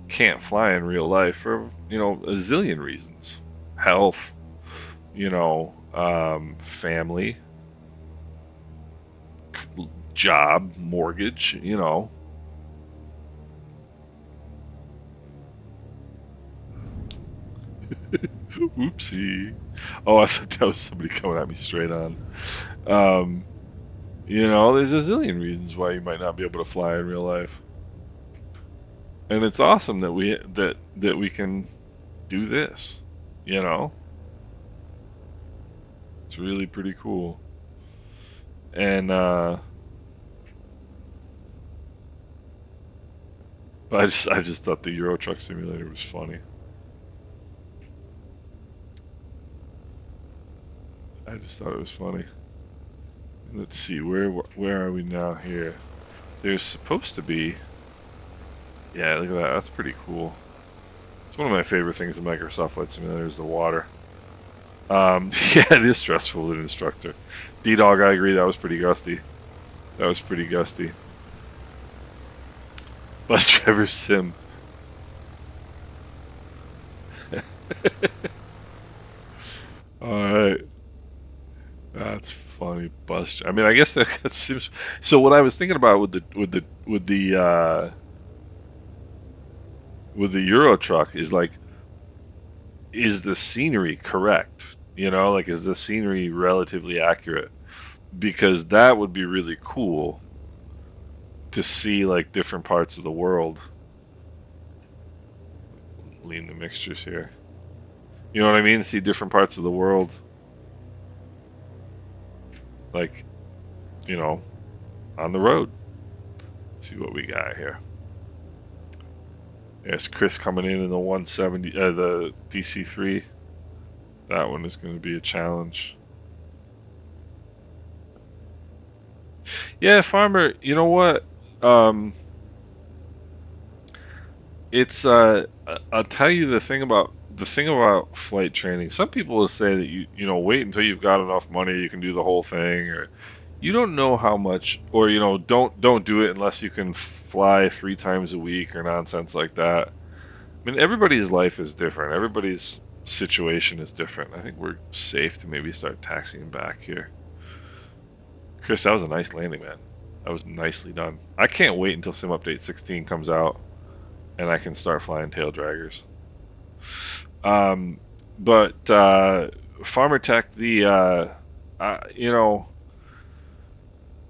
can't fly in real life for, a zillion reasons. Health, family, job, mortgage, you know. Oopsie. Oh, I thought that was somebody coming at me straight on. Um, you know, there's a zillion reasons why you might not be able to fly in real life. And it's awesome that we can do this, you know? It's really pretty cool. And but I just thought the Euro Truck Simulator was funny. I just thought it was funny. Let's see, where are we now here? There's supposed to be. Yeah, look at that. That's pretty cool. It's one of my favorite things in Microsoft Flight Simulator is the water. Yeah, it is stressful as an instructor. D-Dog, I agree. That was pretty gusty. That was pretty gusty. Bus driver sim. All right, that's funny. I mean, I guess that seems. So what I was thinking about with the Euro truck is like, is the scenery correct? You know, like is the scenery relatively accurate? Because that would be really cool to see like different parts of the world. Lean the mixtures here. You know what I mean? See different parts of the world. Like, you know, on the road. Let's see what we got here. There's Chris coming in the 170, the DC3. That one is going to be a challenge. Yeah, Farmer, you know what? It's I'll tell you the thing about flight training. Some people will say that you wait until you've got enough money you can do the whole thing, or you don't know how much, or don't do it unless you can fly 3 times a week or nonsense like that. I mean, everybody's life is different. Everybody's situation is different. I think we're safe to maybe start taxiing back here. Chris, that was a nice landing, man. That was nicely done. I can't wait until Sim Update 16 comes out and I can start flying tail draggers. But Farmer Tech, you know,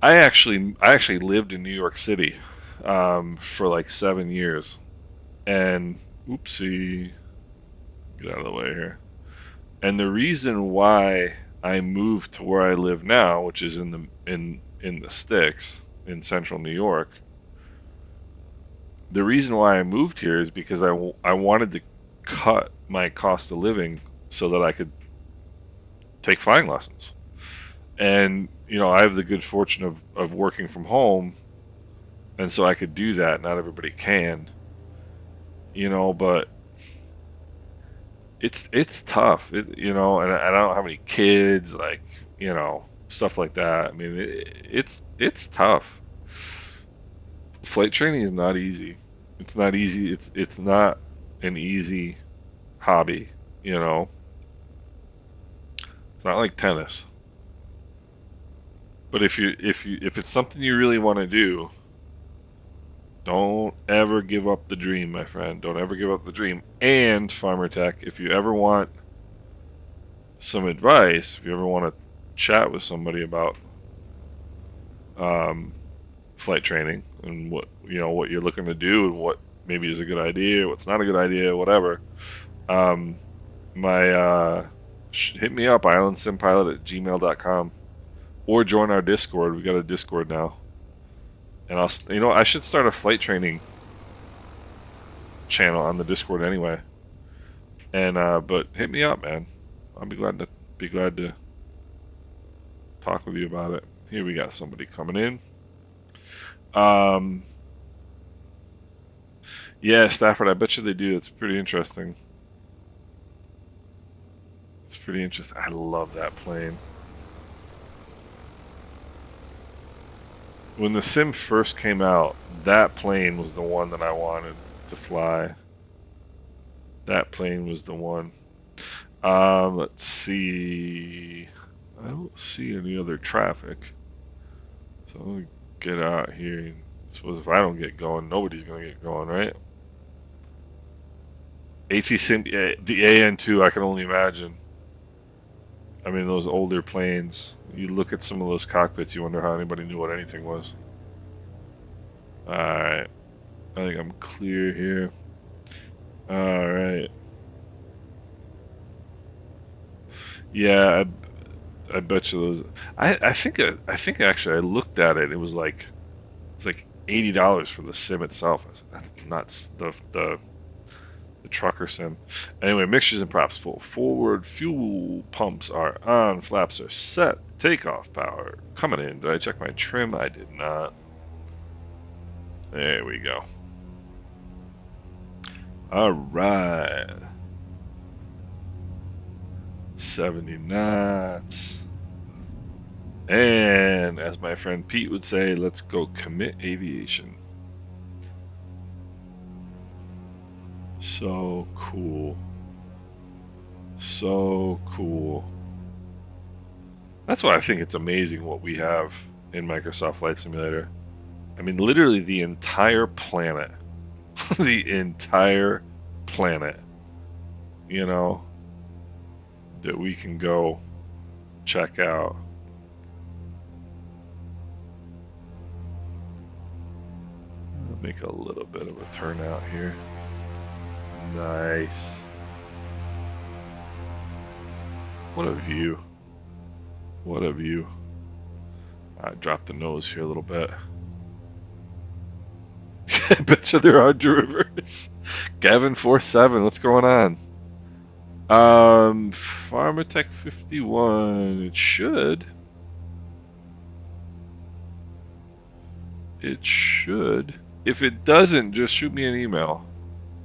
I actually lived in New York City for like 7 years, and oopsie, get out of the way here. And the reason why I moved to where I live now, which is in the sticks in central New York, the reason why I moved here is because I wanted to cut my cost of living so that I could take flying lessons. And I have the good fortune of working from home, and so I could do that. Not everybody can, but it's tough. And I don't have any kids, like stuff like that. I mean, it's tough. Flight training is not easy. It's not easy. It's not an easy hobby. You know, it's not like tennis. But if it's something you really want to do, don't ever give up the dream, my friend. Don't ever give up the dream. And Farmer Tech, if you ever want some advice, if you ever want to chat with somebody about um, flight training and what you're looking to do and what maybe is a good idea, what's not a good idea, whatever, um, my hit me up, islandsimpilot@gmail.com, or join our Discord. We got a Discord now, and I should start a flight training channel on the Discord anyway. And but hit me up, man. I'll be glad to talk with you about it. Here we got somebody coming in. Yeah, Stafford, I bet you they do. It's pretty interesting. It's pretty interesting. I love that plane. When the Sim first came out, that plane was the one that I wanted to fly. That plane was the one. Let's see. I don't see any other traffic. So I'm going to get out here. I suppose if I don't get going, nobody's gonna get going, right? the AN2, I can only imagine. I mean, those older planes. You look at some of those cockpits, you wonder how anybody knew what anything was. Alright. I think I'm clear here. Alright. Yeah, I bet you those. I think actually I looked at it. It was like it's like $80 for the sim itself. I said, that's nuts. The trucker sim. Anyway, mixtures and props full. Forward fuel pumps are on. Flaps are set. Takeoff power coming in. Did I check my trim? I did not. There we go. All right. 70 knots. And as my friend Pete would say, let's go commit aviation. So cool. So cool. That's why I think it's amazing what we have in Microsoft Flight Simulator. I mean, literally the entire planet. The entire planet. You know, that we can go check out. I'll make a little bit of a turnout here. Nice. What a view. What a view. I dropped the nose here a little bit. I bet you there are derivers. Gavin 47, what's going on? Pharmatech 51. It should. It should. If it doesn't, just shoot me an email,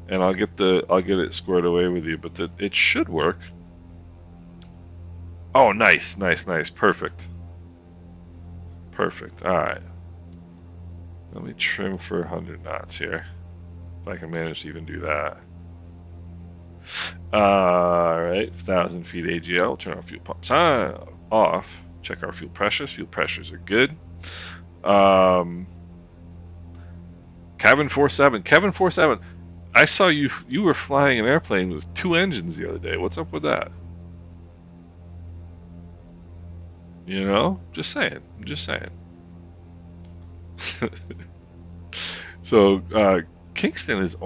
and I'll get it squared away with you. But it should work. Oh, nice, nice, nice, perfect, perfect. All right. Let me trim for 100 knots here, if I can manage to even do that. All right, 1,000 feet AGL. Turn our fuel pumps on, off. Check our fuel pressures. Fuel pressures are good. Kevin 47. Kevin 47. I saw you were flying an airplane with 2 engines the other day. What's up with that? You know, just saying. I'm just saying. So Kingston is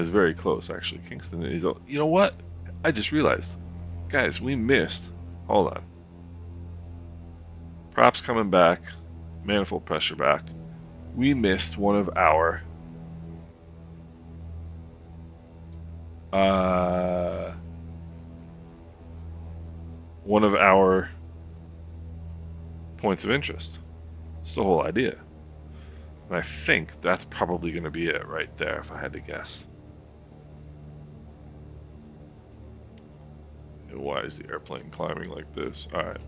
very close, actually. Kingston is. You know what? I just realized, guys, we missed. Hold on. Props coming back, manifold pressure back. We missed one of our points of interest. It's the whole idea. And I think that's probably going to be it right there, if I had to guess. And why is the airplane climbing like this? Alright.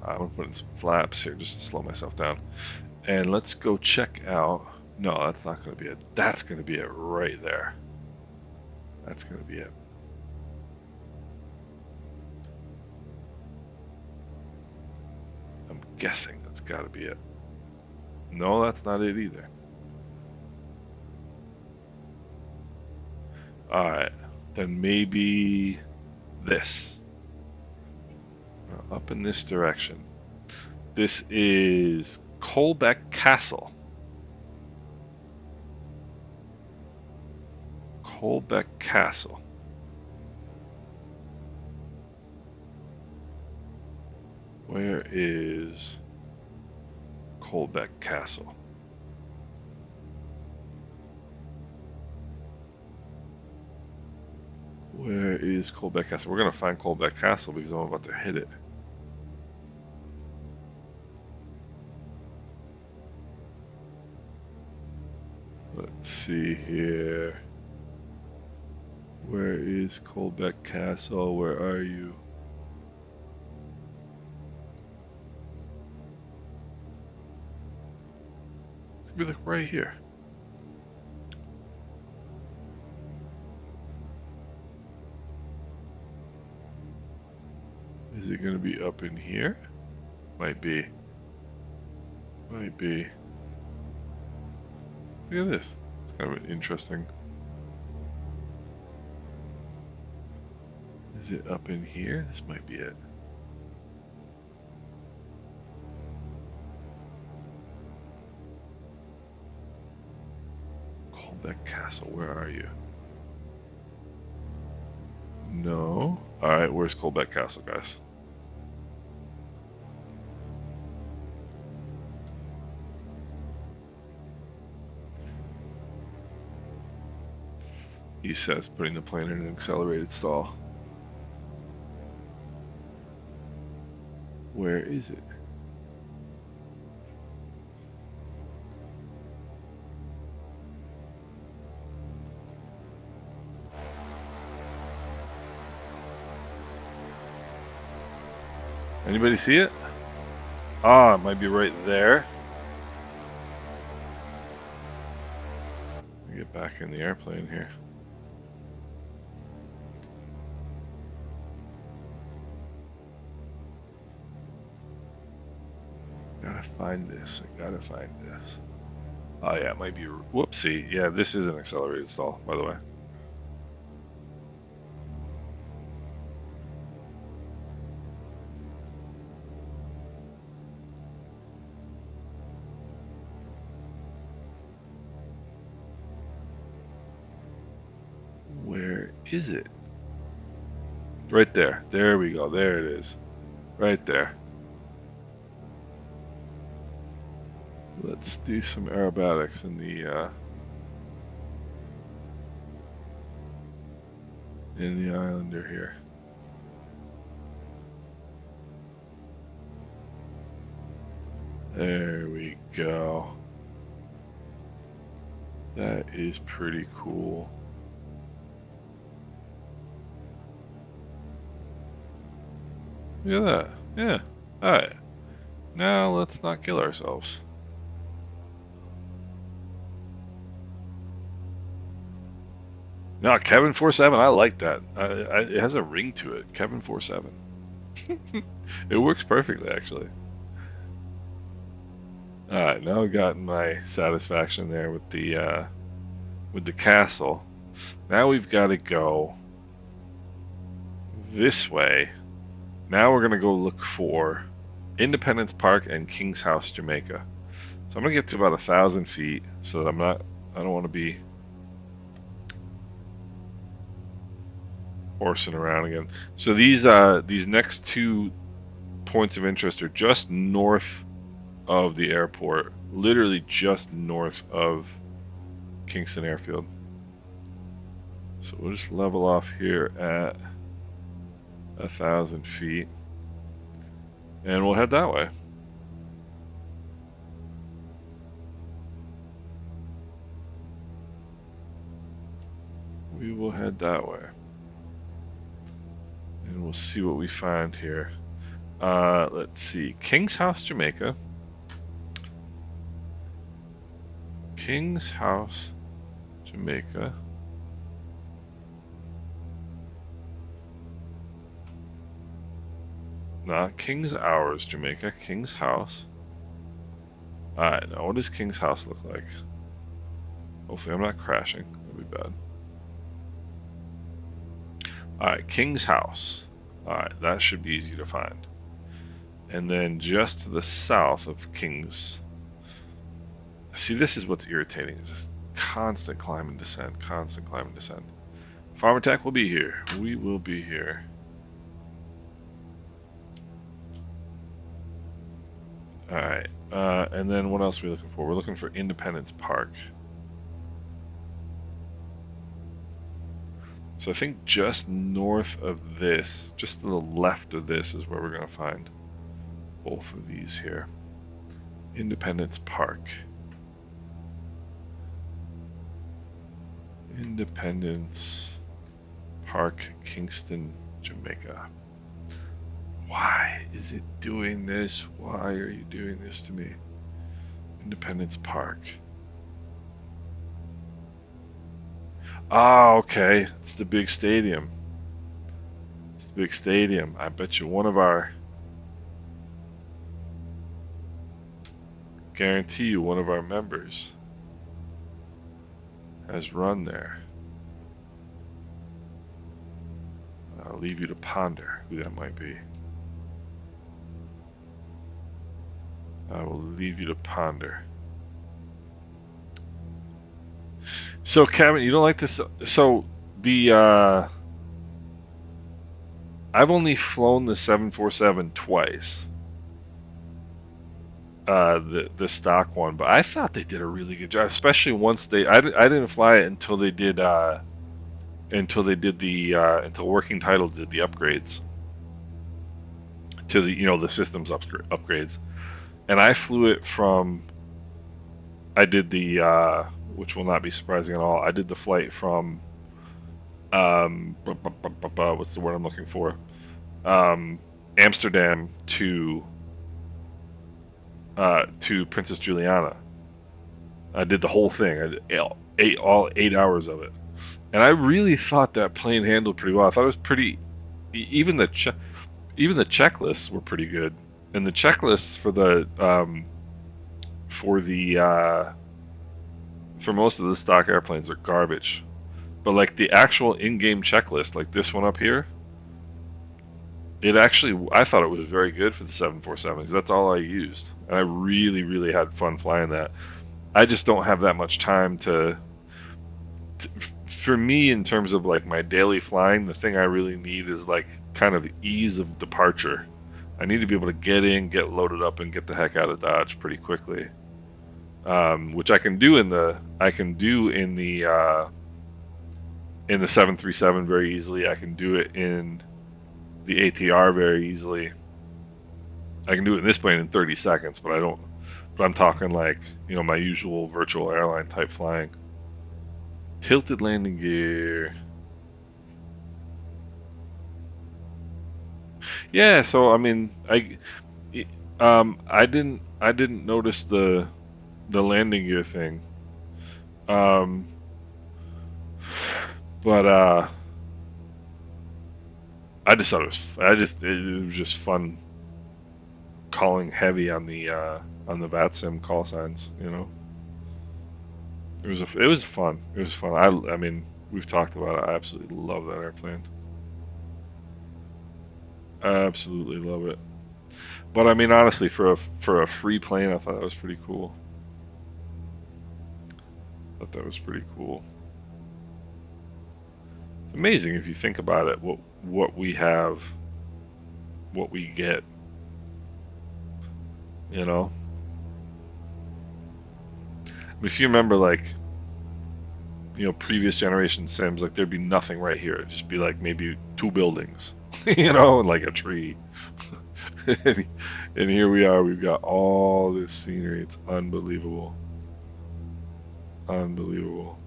I'm going to put in some flaps here just to slow myself down. And let's go check out... No, that's not going to be it. That's going to be it right there. That's going to be it. I'm guessing that's got to be it. No, that's not it either. Alright, then maybe this. Up in this direction. This is Colbeck Castle. Colbeck Castle. Where is Colbeck Castle? Where is Colbeck Castle? We're going to find Colbeck Castle because I'm about to hit it. Let's see here. Where is Colbeck Castle? Where are you? It's gonna be like right here. Is it gonna be up in here? Might be. Might be. Look at this. It's kind of interesting. Is it up in here? This might be it. Colbeck Castle, where are you? No. Alright, where's Colbeck Castle, guys? He says putting the plane in an accelerated stall. Where is it? Anybody see it? Ah, it might be right there. Let me get back in the airplane here. Gotta find this. I gotta find this. Oh yeah, it might be. Whoopsie. Yeah, this is an accelerated stall, by the way. Where is it? Right there. There we go. There it is. Right there. Let's do some aerobatics in the Islander here. There we go. That is pretty cool. Look at that. Yeah. Alright. Now let's not kill ourselves. No, Kevin 47, I like that. It has a ring to it. Kevin 47. It works perfectly, actually. Alright, now I've gotten my satisfaction there with the castle. Now we've got to go this way. Now we're gonna go look for Independence Park and King's House, Jamaica. So I'm gonna get to about 1,000 feet so that I don't want to be horsing around again. So these next two points of interest are just north of the airport, literally just north of Kingston Airfield. So we'll just level off here at 1,000 feet and we'll head that way. We will head that way and we'll see what we find here. Let's see, King's House, Jamaica. King's House, Jamaica. Not King's Hours, Jamaica. King's House. Alright, now what does King's House look like? Hopefully I'm not crashing. That'd be bad. Alright, King's House. Alright, that should be easy to find. And then just to the south of King's. See, this is what's irritating. It's just constant climb and descent. Constant climb and descent. Farm attack will be here. We will be here. Alright, and then what else are we looking for? We're looking for Independence Park. So I think just north of this, just to the left of this is where we're going to find both of these here. Independence Park. Independence Park, Kingston, Jamaica. Why is it doing this? Why are you doing this to me? Independence Park. Ah, okay. It's the big stadium. It's the big stadium. I bet you one of our guarantee you one of our members has run there. I'll leave you to ponder who that might be. I will leave you to ponder. So, Kevin, you don't like this? So, the I've only flown the 747 twice. The stock one, but I thought they did a really good job, especially once I didn't fly it until they did until Working Title did the upgrades to the systems upgrades, and I flew it from. I did the which will not be surprising at all. I did the flight from what's the word I'm looking for? Amsterdam to Princess Juliana. I did the whole thing. I did all 8 hours of it, and I really thought that plane handled pretty well. I thought it was pretty. Even the checklists were pretty good, and the checklists for most of the stock airplanes are garbage. But like the actual in-game checklist, like this one up here, I thought it was very good for the 747 because that's all I used, and I really, really had fun flying that. I just don't have that much time for me, in terms of like my daily flying, the thing I really need is like kind of ease of departure. I need to be able to get in, get loaded up, and get the heck out of Dodge pretty quickly, which I can do in the 737 very easily. I can do it in the ATR very easily. I can do it in this plane in 30 seconds, but I'm talking like, my usual virtual airline type flying. Tilted landing gear. Yeah, so I mean, I didn't notice the landing gear thing. But I just thought it was just fun calling heavy on the VATSIM call signs. It was fun. It was fun. I mean, we've talked about it. I absolutely love that airplane. I absolutely love it. But I mean, honestly, for a free plane, I thought that was pretty cool. It's amazing if you think about it. What we have, what we get. If you remember, like, previous generation sims, like there'd be nothing right here. It'd just be like maybe 2 buildings, and like a tree. And here we are. We've got all this scenery. It's unbelievable. Unbelievable.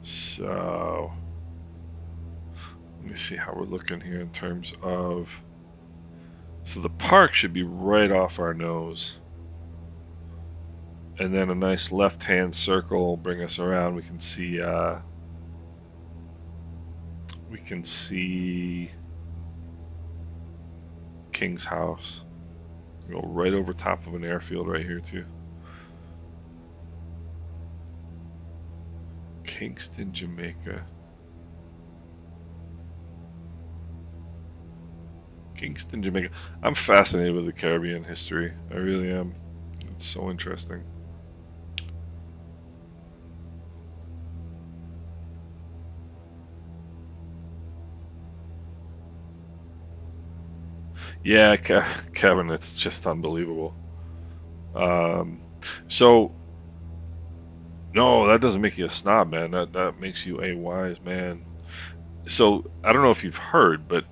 So let me see how we're looking here in terms of. So the park should be right off our nose, and then a nice left-hand circle will bring us around. We can see King's house. Go right over top of an airfield right here too. Kingston, Jamaica. Kingston, Jamaica. I'm fascinated with the Caribbean history. I really am. It's so interesting. Yeah, Kevin, it's just unbelievable. So, no, that doesn't make you a snob, man. That makes you a wise man. So, I don't know if you've heard, but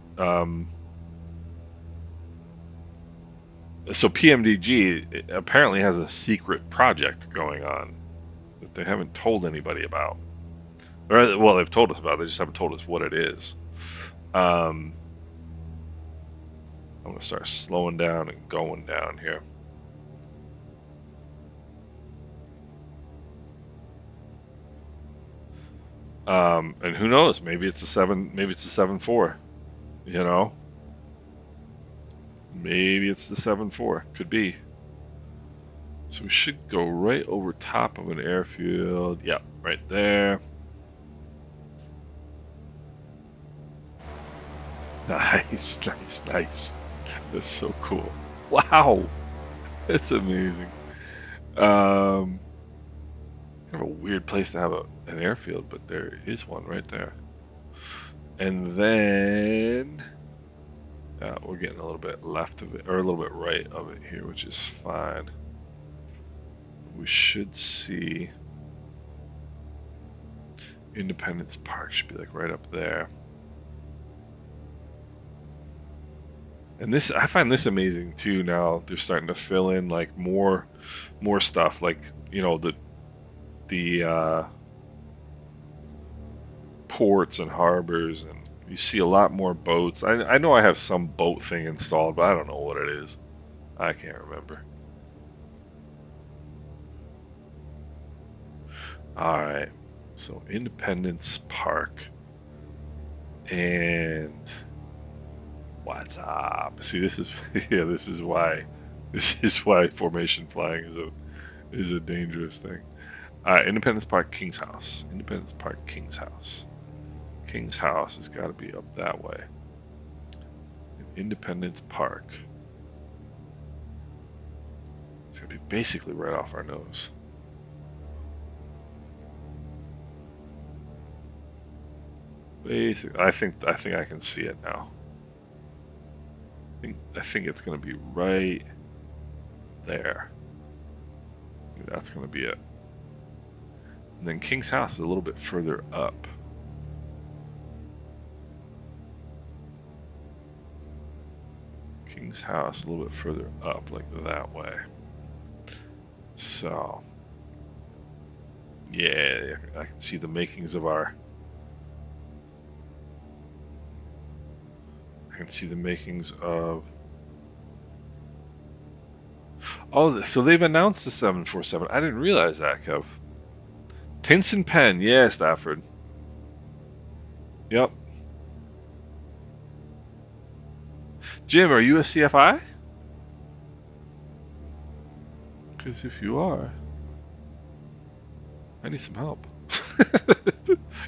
so PMDG apparently has a secret project going on that they haven't told anybody about. Or, well, they've told us about it, they just haven't told us what it is. I'm going to start slowing down and going down here. And who knows? Maybe it's a 7.4. You know, maybe it's the 7.4. Could be. So we should go right over top of an airfield. Yep, right there. Nice, nice, nice. That's so cool. Wow, that's amazing. Kind of a weird place to have an airfield, but there is one right there. And then we're getting a little bit left of it, or a little bit right of it here, which is fine. We should see Independence Park should be like right up there. And this, I find this amazing too. Now they're starting to fill in like more stuff, like you know the ports and harbors, and you see a lot more boats. I know I have some boat thing installed, but I don't know what it is. I can't remember. All right, so Independence Park and what's up? See, this is yeah, this is why formation flying is a dangerous thing. Independence Park, King's House. Independence Park, King's House. King's House has got to be up that way. Independence Park. It's going to be basically right off our nose. Basically, I think I can see it now. I think it's going to be right there. That's going to be it. And then King's House is a little bit further up. King's House a little bit further up, like that way. So, yeah, I can see the makings of our. I can see the makings of. Oh, so they've announced the 747. I didn't realize that, Kev. Tinson Pen, yeah, Stafford. Yep. Jim, are you a CFI? Because if you are, I need some help.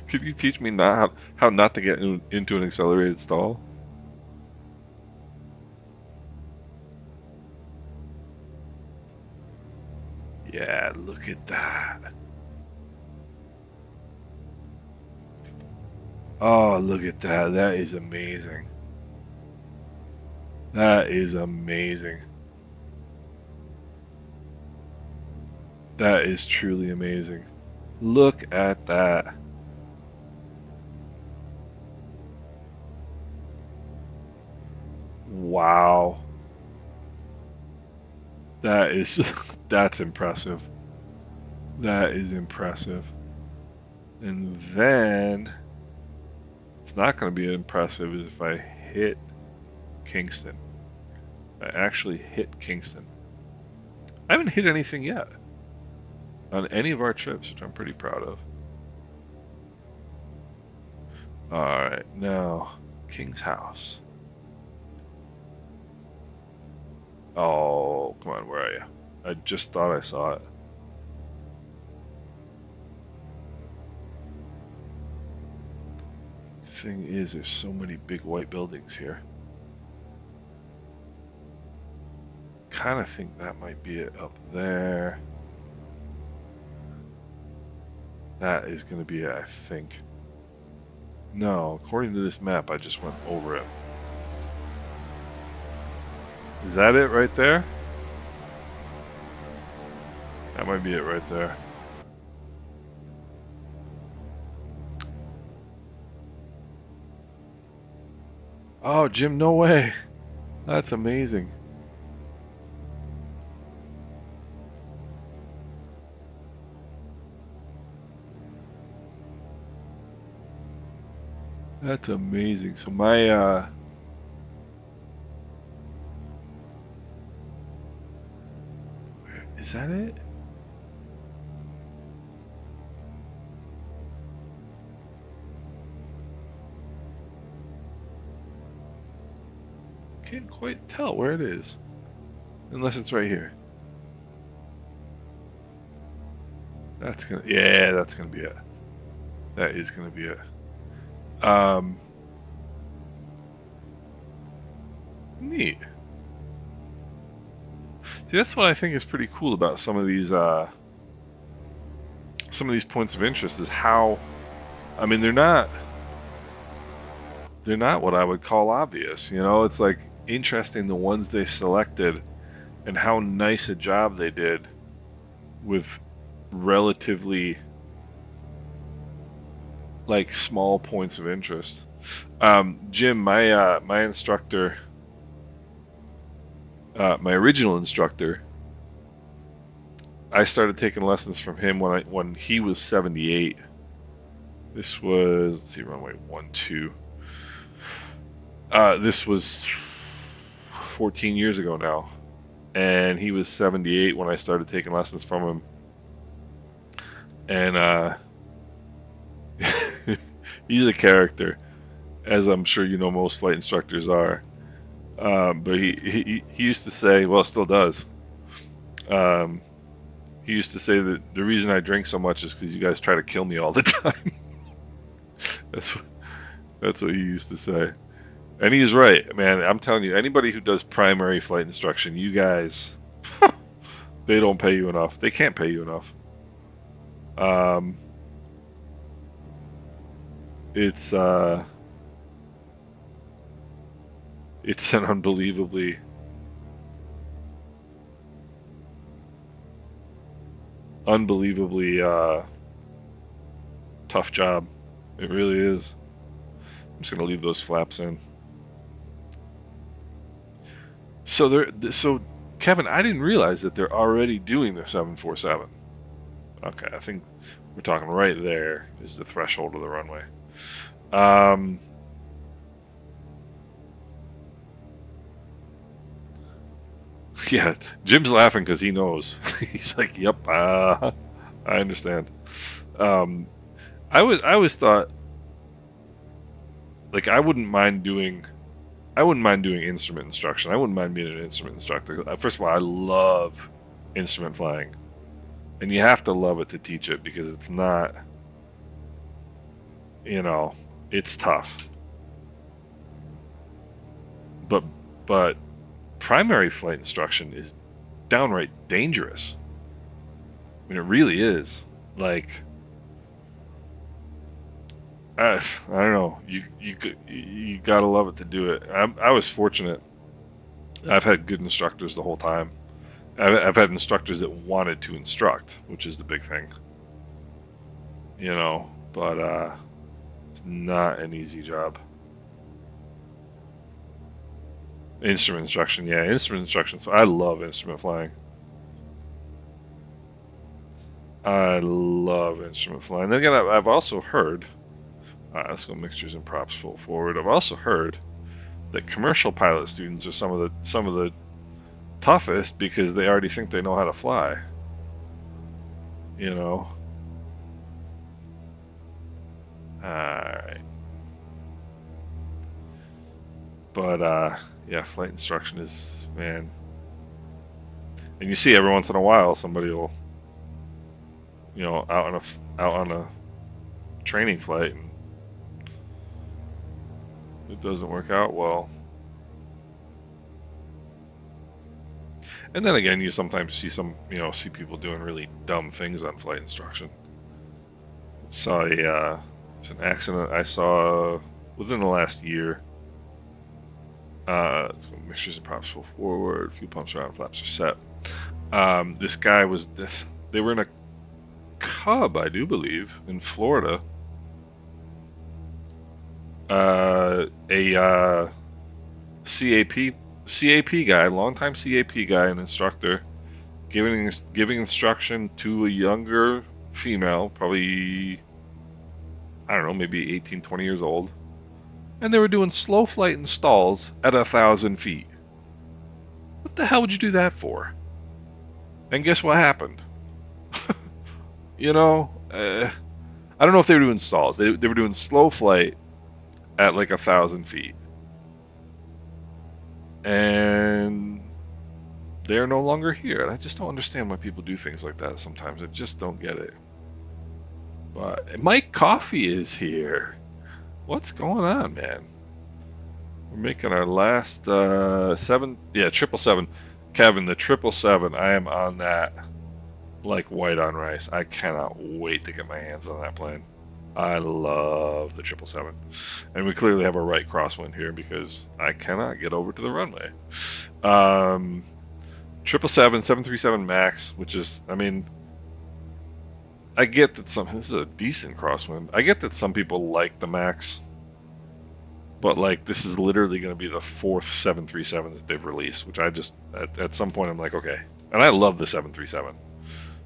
Could you teach me how not to get into an accelerated stall? Yeah, look at that. Oh, look at that. That is amazing. That is amazing. That is truly amazing. Look at that. Wow. That's impressive. That is impressive. And then it's not going to be impressive if I hit Kingston. I actually hit Kingston. I haven't hit anything yet on any of our trips, which I'm pretty proud of. Alright, now King's House. Oh, come on, where are you? I just thought I saw it. Thing is, there's so many big white buildings here. Kind of think that might be it up there. That is going to be it, I think. No, according to this map, I just went over it. Is that it right there? That might be it right there. Oh, Jim, no way. That's amazing. That's amazing. So my is that it? can't quite tell where it is. Unless it's right here. That's gonna, yeah, that's gonna be it. That is gonna be it. Neat. See, that's what I think is pretty cool about some of these points of interest is how, I mean, they're not what I would call obvious. You know, it's like interesting the ones they selected and how nice a job they did with relatively like small points of interest. Jim, my instructor, my original instructor, I started taking lessons from him when he was 78. This was, let's see, runway 12. This was 14 years ago now, and he was 78 when I started taking lessons from him. And he's a character, as I'm sure you know most flight instructors are. But he used to say, well, still does. He used to say that the reason I drink so much is because you guys try to kill me all the time. That's what he used to say. And he is right, man. I'm telling you, anybody who does primary flight instruction, you guys, they don't pay you enough. They can't pay you enough. It's an unbelievably tough job. It really is. I'm just gonna leave those flaps in. So Kevin, I didn't realize that they're already doing the 747. Okay, I think we're talking right there is the threshold of the runway. Yeah, Jim's laughing because he knows. He's like, "Yep, I understand." I always thought, like, I wouldn't mind doing instrument instruction. I wouldn't mind being an instrument instructor. First of all, I love instrument flying, and you have to love it to teach it because it's not, you know, it's tough. But primary flight instruction is downright dangerous. I mean, it really is. Like, I don't know. You gotta love it to do it. I was fortunate. I've had good instructors the whole time. I've had instructors that wanted to instruct, which is the big thing. You know, but it's not an easy job. Instrument instruction, yeah, instrument instruction. So I love instrument flying. I love instrument flying. Then again, I've also heard. Let's go mixtures and props full forward. I've also heard that commercial pilot students are some of the toughest because they already think they know how to fly. You know. All right. But yeah, flight instruction is, man. And you see every once in a while somebody will, you know, out on a training flight and it doesn't work out well. And then again, you sometimes see see people doing really dumb things on flight instruction. Saw it's an accident I saw within the last year. Let's go mixtures and props full forward, fuel pumps around, flaps are set. This guy they were in a Cub, I do believe, in Florida. A CAP guy, longtime CAP guy, an instructor, giving instruction to a younger female, probably, I don't know, maybe 18, 20 years old. And they were doing slow flight installs at 1,000 feet. What the hell would you do that for? And guess what happened? You know, I don't know if they were doing stalls. They were doing slow flight at like 1,000 feet. and they're no longer here. And I just don't understand why people do things like that sometimes. I just don't get it. But Mike Coffee is here. What's going on, man? We're making our last 777. Kevin, the 777. I am on that like white on rice. I cannot wait to get my hands on that plane. I love the 777. And we clearly have a right crosswind here because I cannot get over to the runway. 777, 737 MAX, which is, I mean, I get that this is a decent crosswind. I get that some people like the MAX, but like this is literally going to be the fourth 737 that they've released, which I just, at some point I'm like, okay. And I love the 737,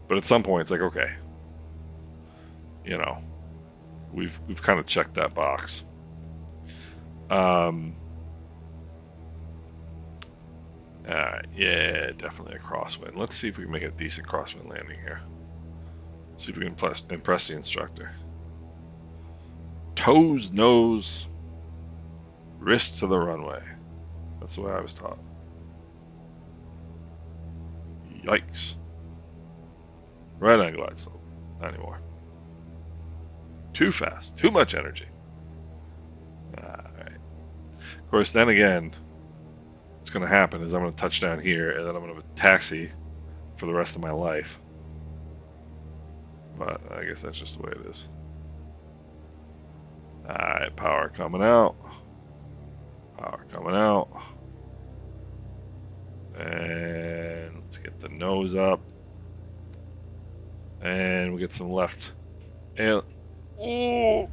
but at some point it's like, okay, you know, we've kind of checked that box. Yeah, definitely a crosswind. Let's see if we can make a decent crosswind landing here. See if we can impress the instructor. Toes, nose, wrist to the runway. That's the way I was taught. Yikes. Right on glide slope. Not anymore. Too fast. Too much energy. Alright. Of course, then again, what's going to happen is I'm going to touch down here, and then I'm going to taxi for the rest of my life. But I guess that's just the way it is. Alright, power coming out. Power coming out. And let's get the nose up. And we get some left. And oh,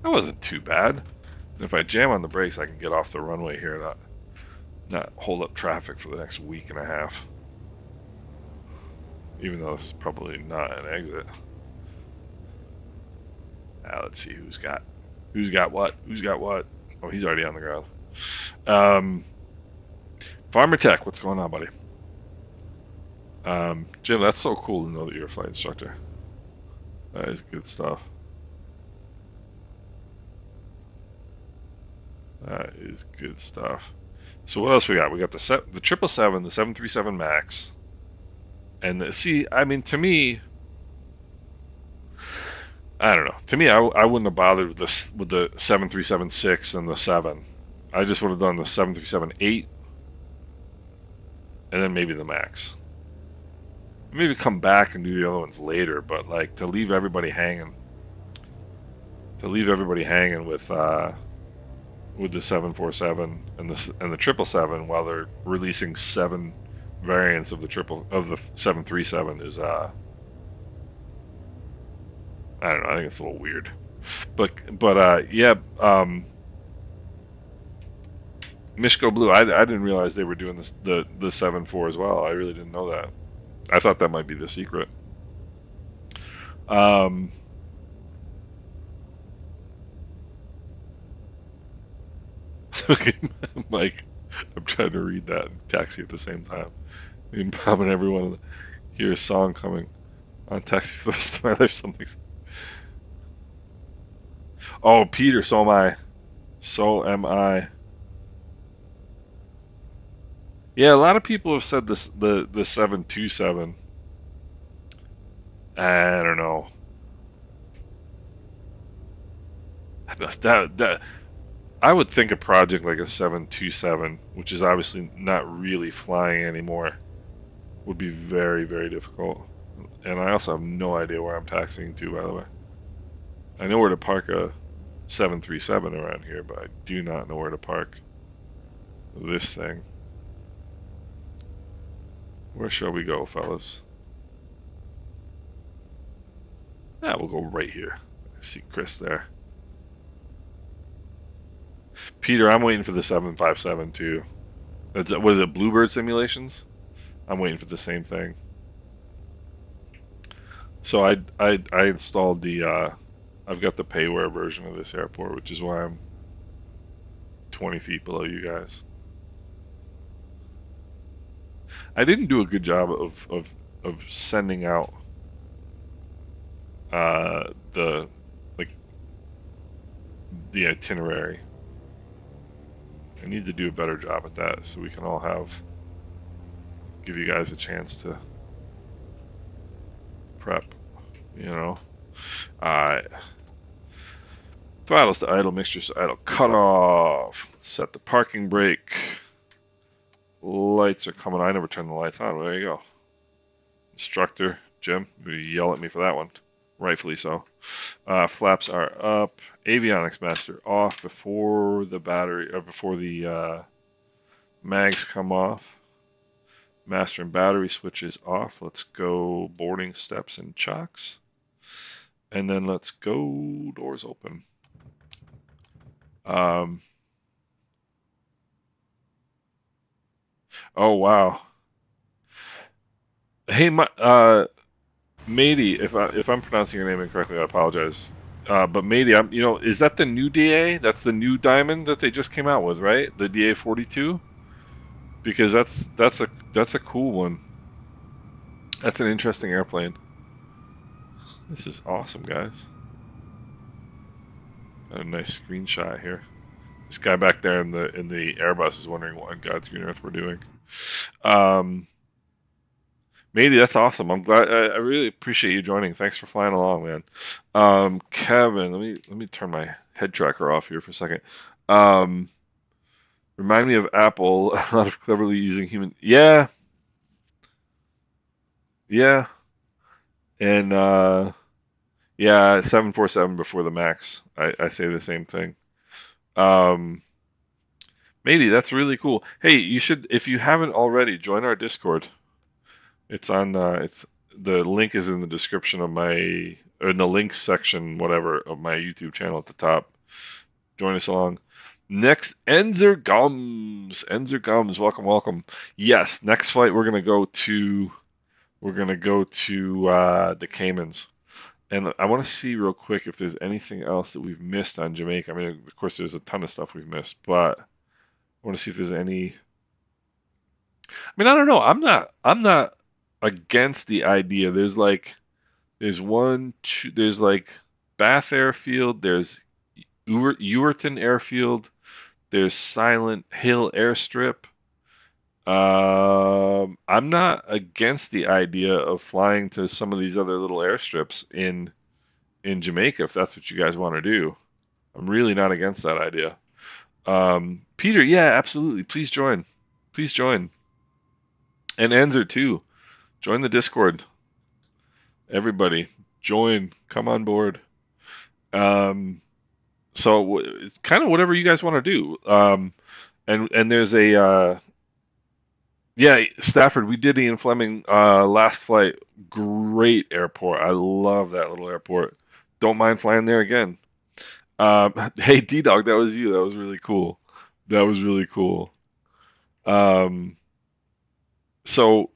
that wasn't too bad. And if I jam on the brakes, I can get off the runway here and not hold up traffic for the next week and a half. Even though this is probably not an exit. Now let's see who's got what. Oh, he's already on the ground. Farmer Tech, what's going on, buddy? Jim, that's so cool to know that you're a flight instructor. That is good stuff. That is good stuff. So what else we got? We got the 777, the 737 MAX. And see, I mean, to me, I don't know. To me, I wouldn't have bothered with this with the 737-6 and the 7. I just would have done the 737-8 and then maybe the MAX. Maybe come back and do the other ones later, but like to leave everybody hanging with the 747 and the 777 while they're releasing 7 variants of the 737 is I don't know. I think it's a little weird, but yeah. Mishko Blue. I didn't realize they were doing this the 7.4 as well. I really didn't know that. I thought that might be the secret. Mike, I'm trying to read that and taxi at the same time. I'm having everyone hear a song coming on taxi for the rest of my life. Something's. Oh, Peter, so am I. So am I. Yeah, a lot of people have said this the 727. I don't know. That I would think a project like a 727, which is obviously not really flying anymore, would be very, very difficult. And I also have no idea where I'm taxiing to, by the way. I know where to park a 737 around here, but I do not know where to park this thing. Where shall we go, fellas? Yeah, we'll go right here. I see Chris there. Peter, I'm waiting for the 757 too. What is it, Bluebird Simulations? I'm waiting for the same thing. So I installed the I've got the payware version of this airport, which is why I'm 20 feet below you guys. I didn't do a good job of sending out the itinerary. I need to do a better job at that so we can all give you guys a chance to prep, you know. Alright. Throttles to idle, mixtures to idle. Cut off. Set the parking brake. Lights are coming. I never turned the lights on. Well, there you go. Instructor, Jim, you yell at me for that one. Rightfully so. Flaps are up. Avionics master off before the battery, or before the mags come off. Master and battery switches off. Let's go boarding steps and chocks. And then let's go doors open. Oh wow. Hey, Matey, if I'm pronouncing your name incorrectly, I apologize. But Matey, is that the new DA? That's the new diamond that they just came out with, right? The DA 42? Because that's a cool one. That's an interesting airplane. This is awesome, guys. Got a nice screenshot here. This guy back there in the Airbus is wondering what on God's green earth we're doing. Matey, that's awesome. I'm glad. I really appreciate you joining. Thanks for flying along, man. Kevin, let me turn my head tracker off here for a second. Remind me of Apple. A lot of cleverly using human. Yeah, yeah, and yeah, 747 before the Max. I say the same thing. Um, Matey, that's really cool. Hey, you should, if you haven't already, join our Discord. It's on. It's the link is in the description of my, or in the links section, whatever, of my YouTube channel at the top. Join us along. Next, Enzer Gums. Enzer Gums, welcome, welcome. Yes, next flight we're gonna go to the Caymans, and I want to see real quick if there's anything else that we've missed on Jamaica. I mean, of course, there's a ton of stuff we've missed, but I want to see if there's any. I mean, I don't know. I'm not against the idea. There's one, two, there's like Bath Airfield, there's Ewerton Airfield, there's Silent Hill Airstrip. I'm not against the idea of flying to some of these other little airstrips in Jamaica if that's what you guys want to do. I'm really not against that idea. Peter, yeah, absolutely. Please join. Please join. And Enzer too. Join the Discord. Everybody, join. Come on board. So it's kind of whatever you guys want to do. And there's a yeah, Stafford. We did Ian Fleming last flight. Great airport. I love that little airport. Don't mind flying there again. Hey, D Dog, that was you. That was really cool. That was really cool. Um, so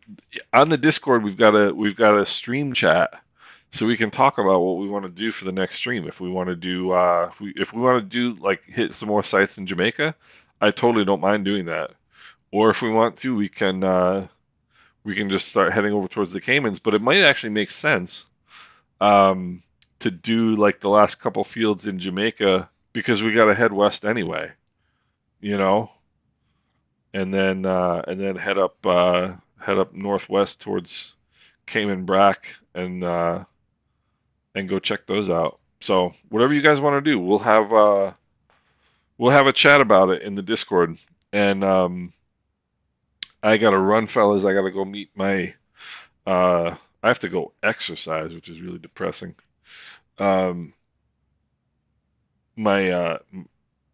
on the Discord, we've got a stream chat, so we can talk about what we want to do for the next stream. If we want to do if we want to do like hit some more sites in Jamaica, I totally don't mind doing that. Or if we want to, we can just start heading over towards the Caymans. But it might actually make sense to do like the last couple fields in Jamaica because we got to head west anyway, you know, and then head up northwest towards Cayman Brac and go check those out. So whatever you guys want to do, we'll have a chat about it in the Discord. And I gotta run, fellas. I gotta go meet my. I have to go exercise, which is really depressing. Um, my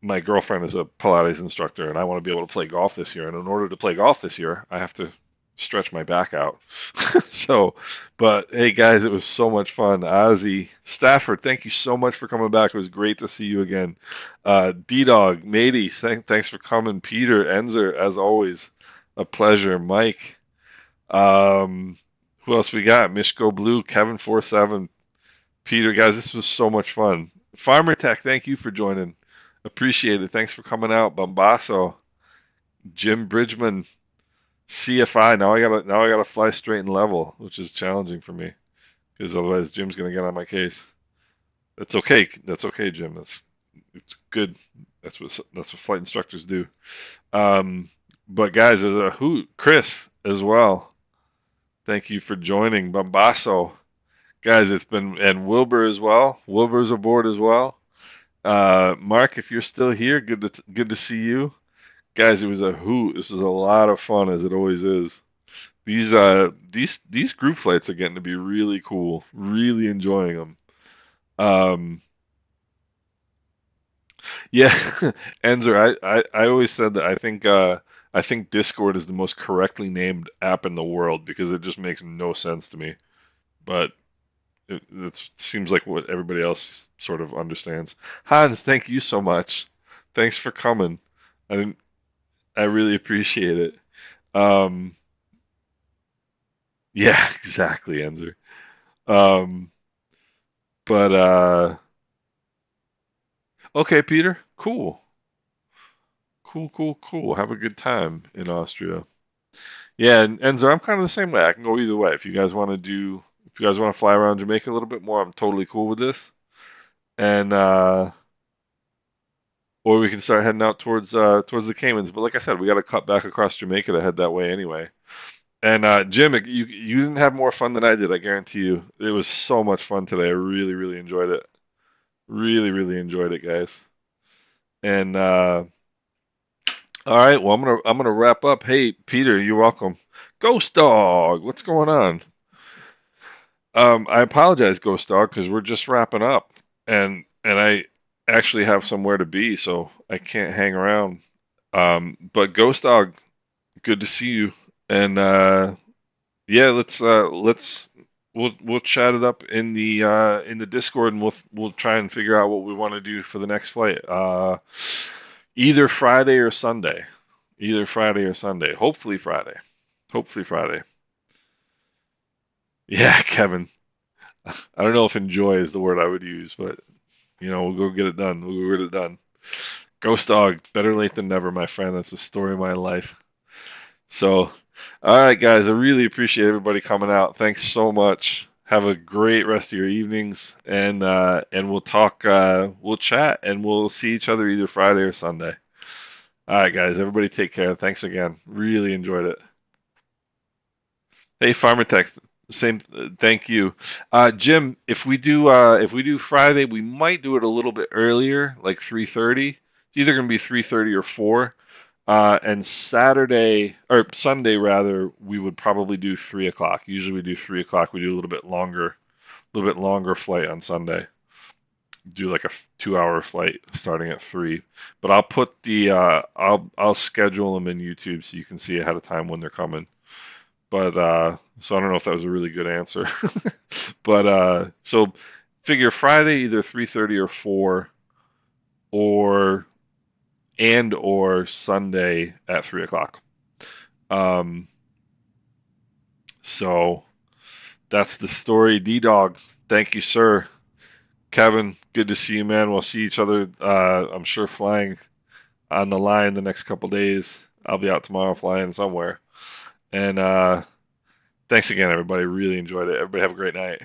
my girlfriend is a Pilates instructor, and I want to be able to play golf this year. And in order to play golf this year, I have to stretch my back out. So, but hey, guys, it was so much fun. Ozzy, Stafford, thank you so much for coming back. It was great to see you again. D Dog, Matey, thanks for coming. Peter, Enzer, as always, a pleasure. Mike, who else we got? Mishko Blue, Kevin47, Peter, guys, this was so much fun. Farmer Tech, thank you for joining. Appreciate it. Thanks for coming out. Bombasso, Jim Bridgman, CFI. Now I gotta fly straight and level, which is challenging for me because otherwise Jim's gonna get on my case. That's okay. That's okay, Jim. It's good. That's what flight instructors do. Um, but guys, there's a hoot, Chris as well. Thank you for joining, Bambaso. Guys, it's been and Wilbur as well. Wilbur's aboard as well. Mark, if you're still here, good to see you. Guys, it was a hoot. This was a lot of fun, as it always is. These group flights are getting to be really cool. Really enjoying them. Um, yeah, Enzer, I always said that I think Discord is the most correctly named app in the world because it just makes no sense to me. But it seems like what everybody else sort of understands. Hans, thank you so much. Thanks for coming. I I really appreciate it. Um, yeah, exactly, Enzer. Um, but okay, Peter, cool, cool, cool, cool. Have a good time in Austria. Yeah, and Enzo, I'm kind of the same way. I can go either way. If you guys want to fly around Jamaica a little bit more, I'm totally cool with this. And or we can start heading out towards the Caymans. But like I said, we got to cut back across Jamaica to head that way anyway. And Jim, you didn't have more fun than I did. I guarantee you. It was so much fun today. I really, really enjoyed it. Really, really enjoyed it, guys. And all right, well, I'm gonna wrap up. Hey, Peter, you're welcome. Ghost Dog, what's going on? I apologize, Ghost Dog, because we're just wrapping up, and I actually have somewhere to be, so I can't hang around. But Ghost Dog, good to see you, and yeah, let's we'll chat it up in the Discord, and we'll try and figure out what we want to do for the next flight. Either Friday or Sunday, either Friday or Sunday. Hopefully Friday. Hopefully Friday. Yeah, Kevin. I don't know if enjoy is the word I would use, but we'll go get it done. We'll go get it done. Ghost Dog, better late than never, my friend. That's the story of my life. So, all right, guys, I really appreciate everybody coming out. Thanks so much. Have a great rest of your evenings, and we'll talk, we'll chat, and we'll see each other either Friday or Sunday. All right, guys, everybody take care. Thanks again. Really enjoyed it. Hey, Farmer Tech, same. Thank you, Jim. If we do Friday, we might do it a little bit earlier, like 3:30. It's either going to be 3:30 or 4. And Saturday or Sunday rather, we would probably do 3 o'clock. Usually we do 3 o'clock. We do a little bit longer flight on Sunday. Do like a 2 hour flight starting at 3. But I'll put I'll schedule them in YouTube so you can see ahead of time when they're coming. But so I don't know if that was a really good answer. But so figure Friday either 3:30 or 4 or or Sunday at 3 o'clock. Um, so that's the story. D Dog, thank you, sir. Kevin, good to see you, man. We'll see each other. I'm sure flying on the line the next couple days. I'll be out tomorrow flying somewhere. And thanks again, everybody. Really enjoyed it. Everybody have a great night.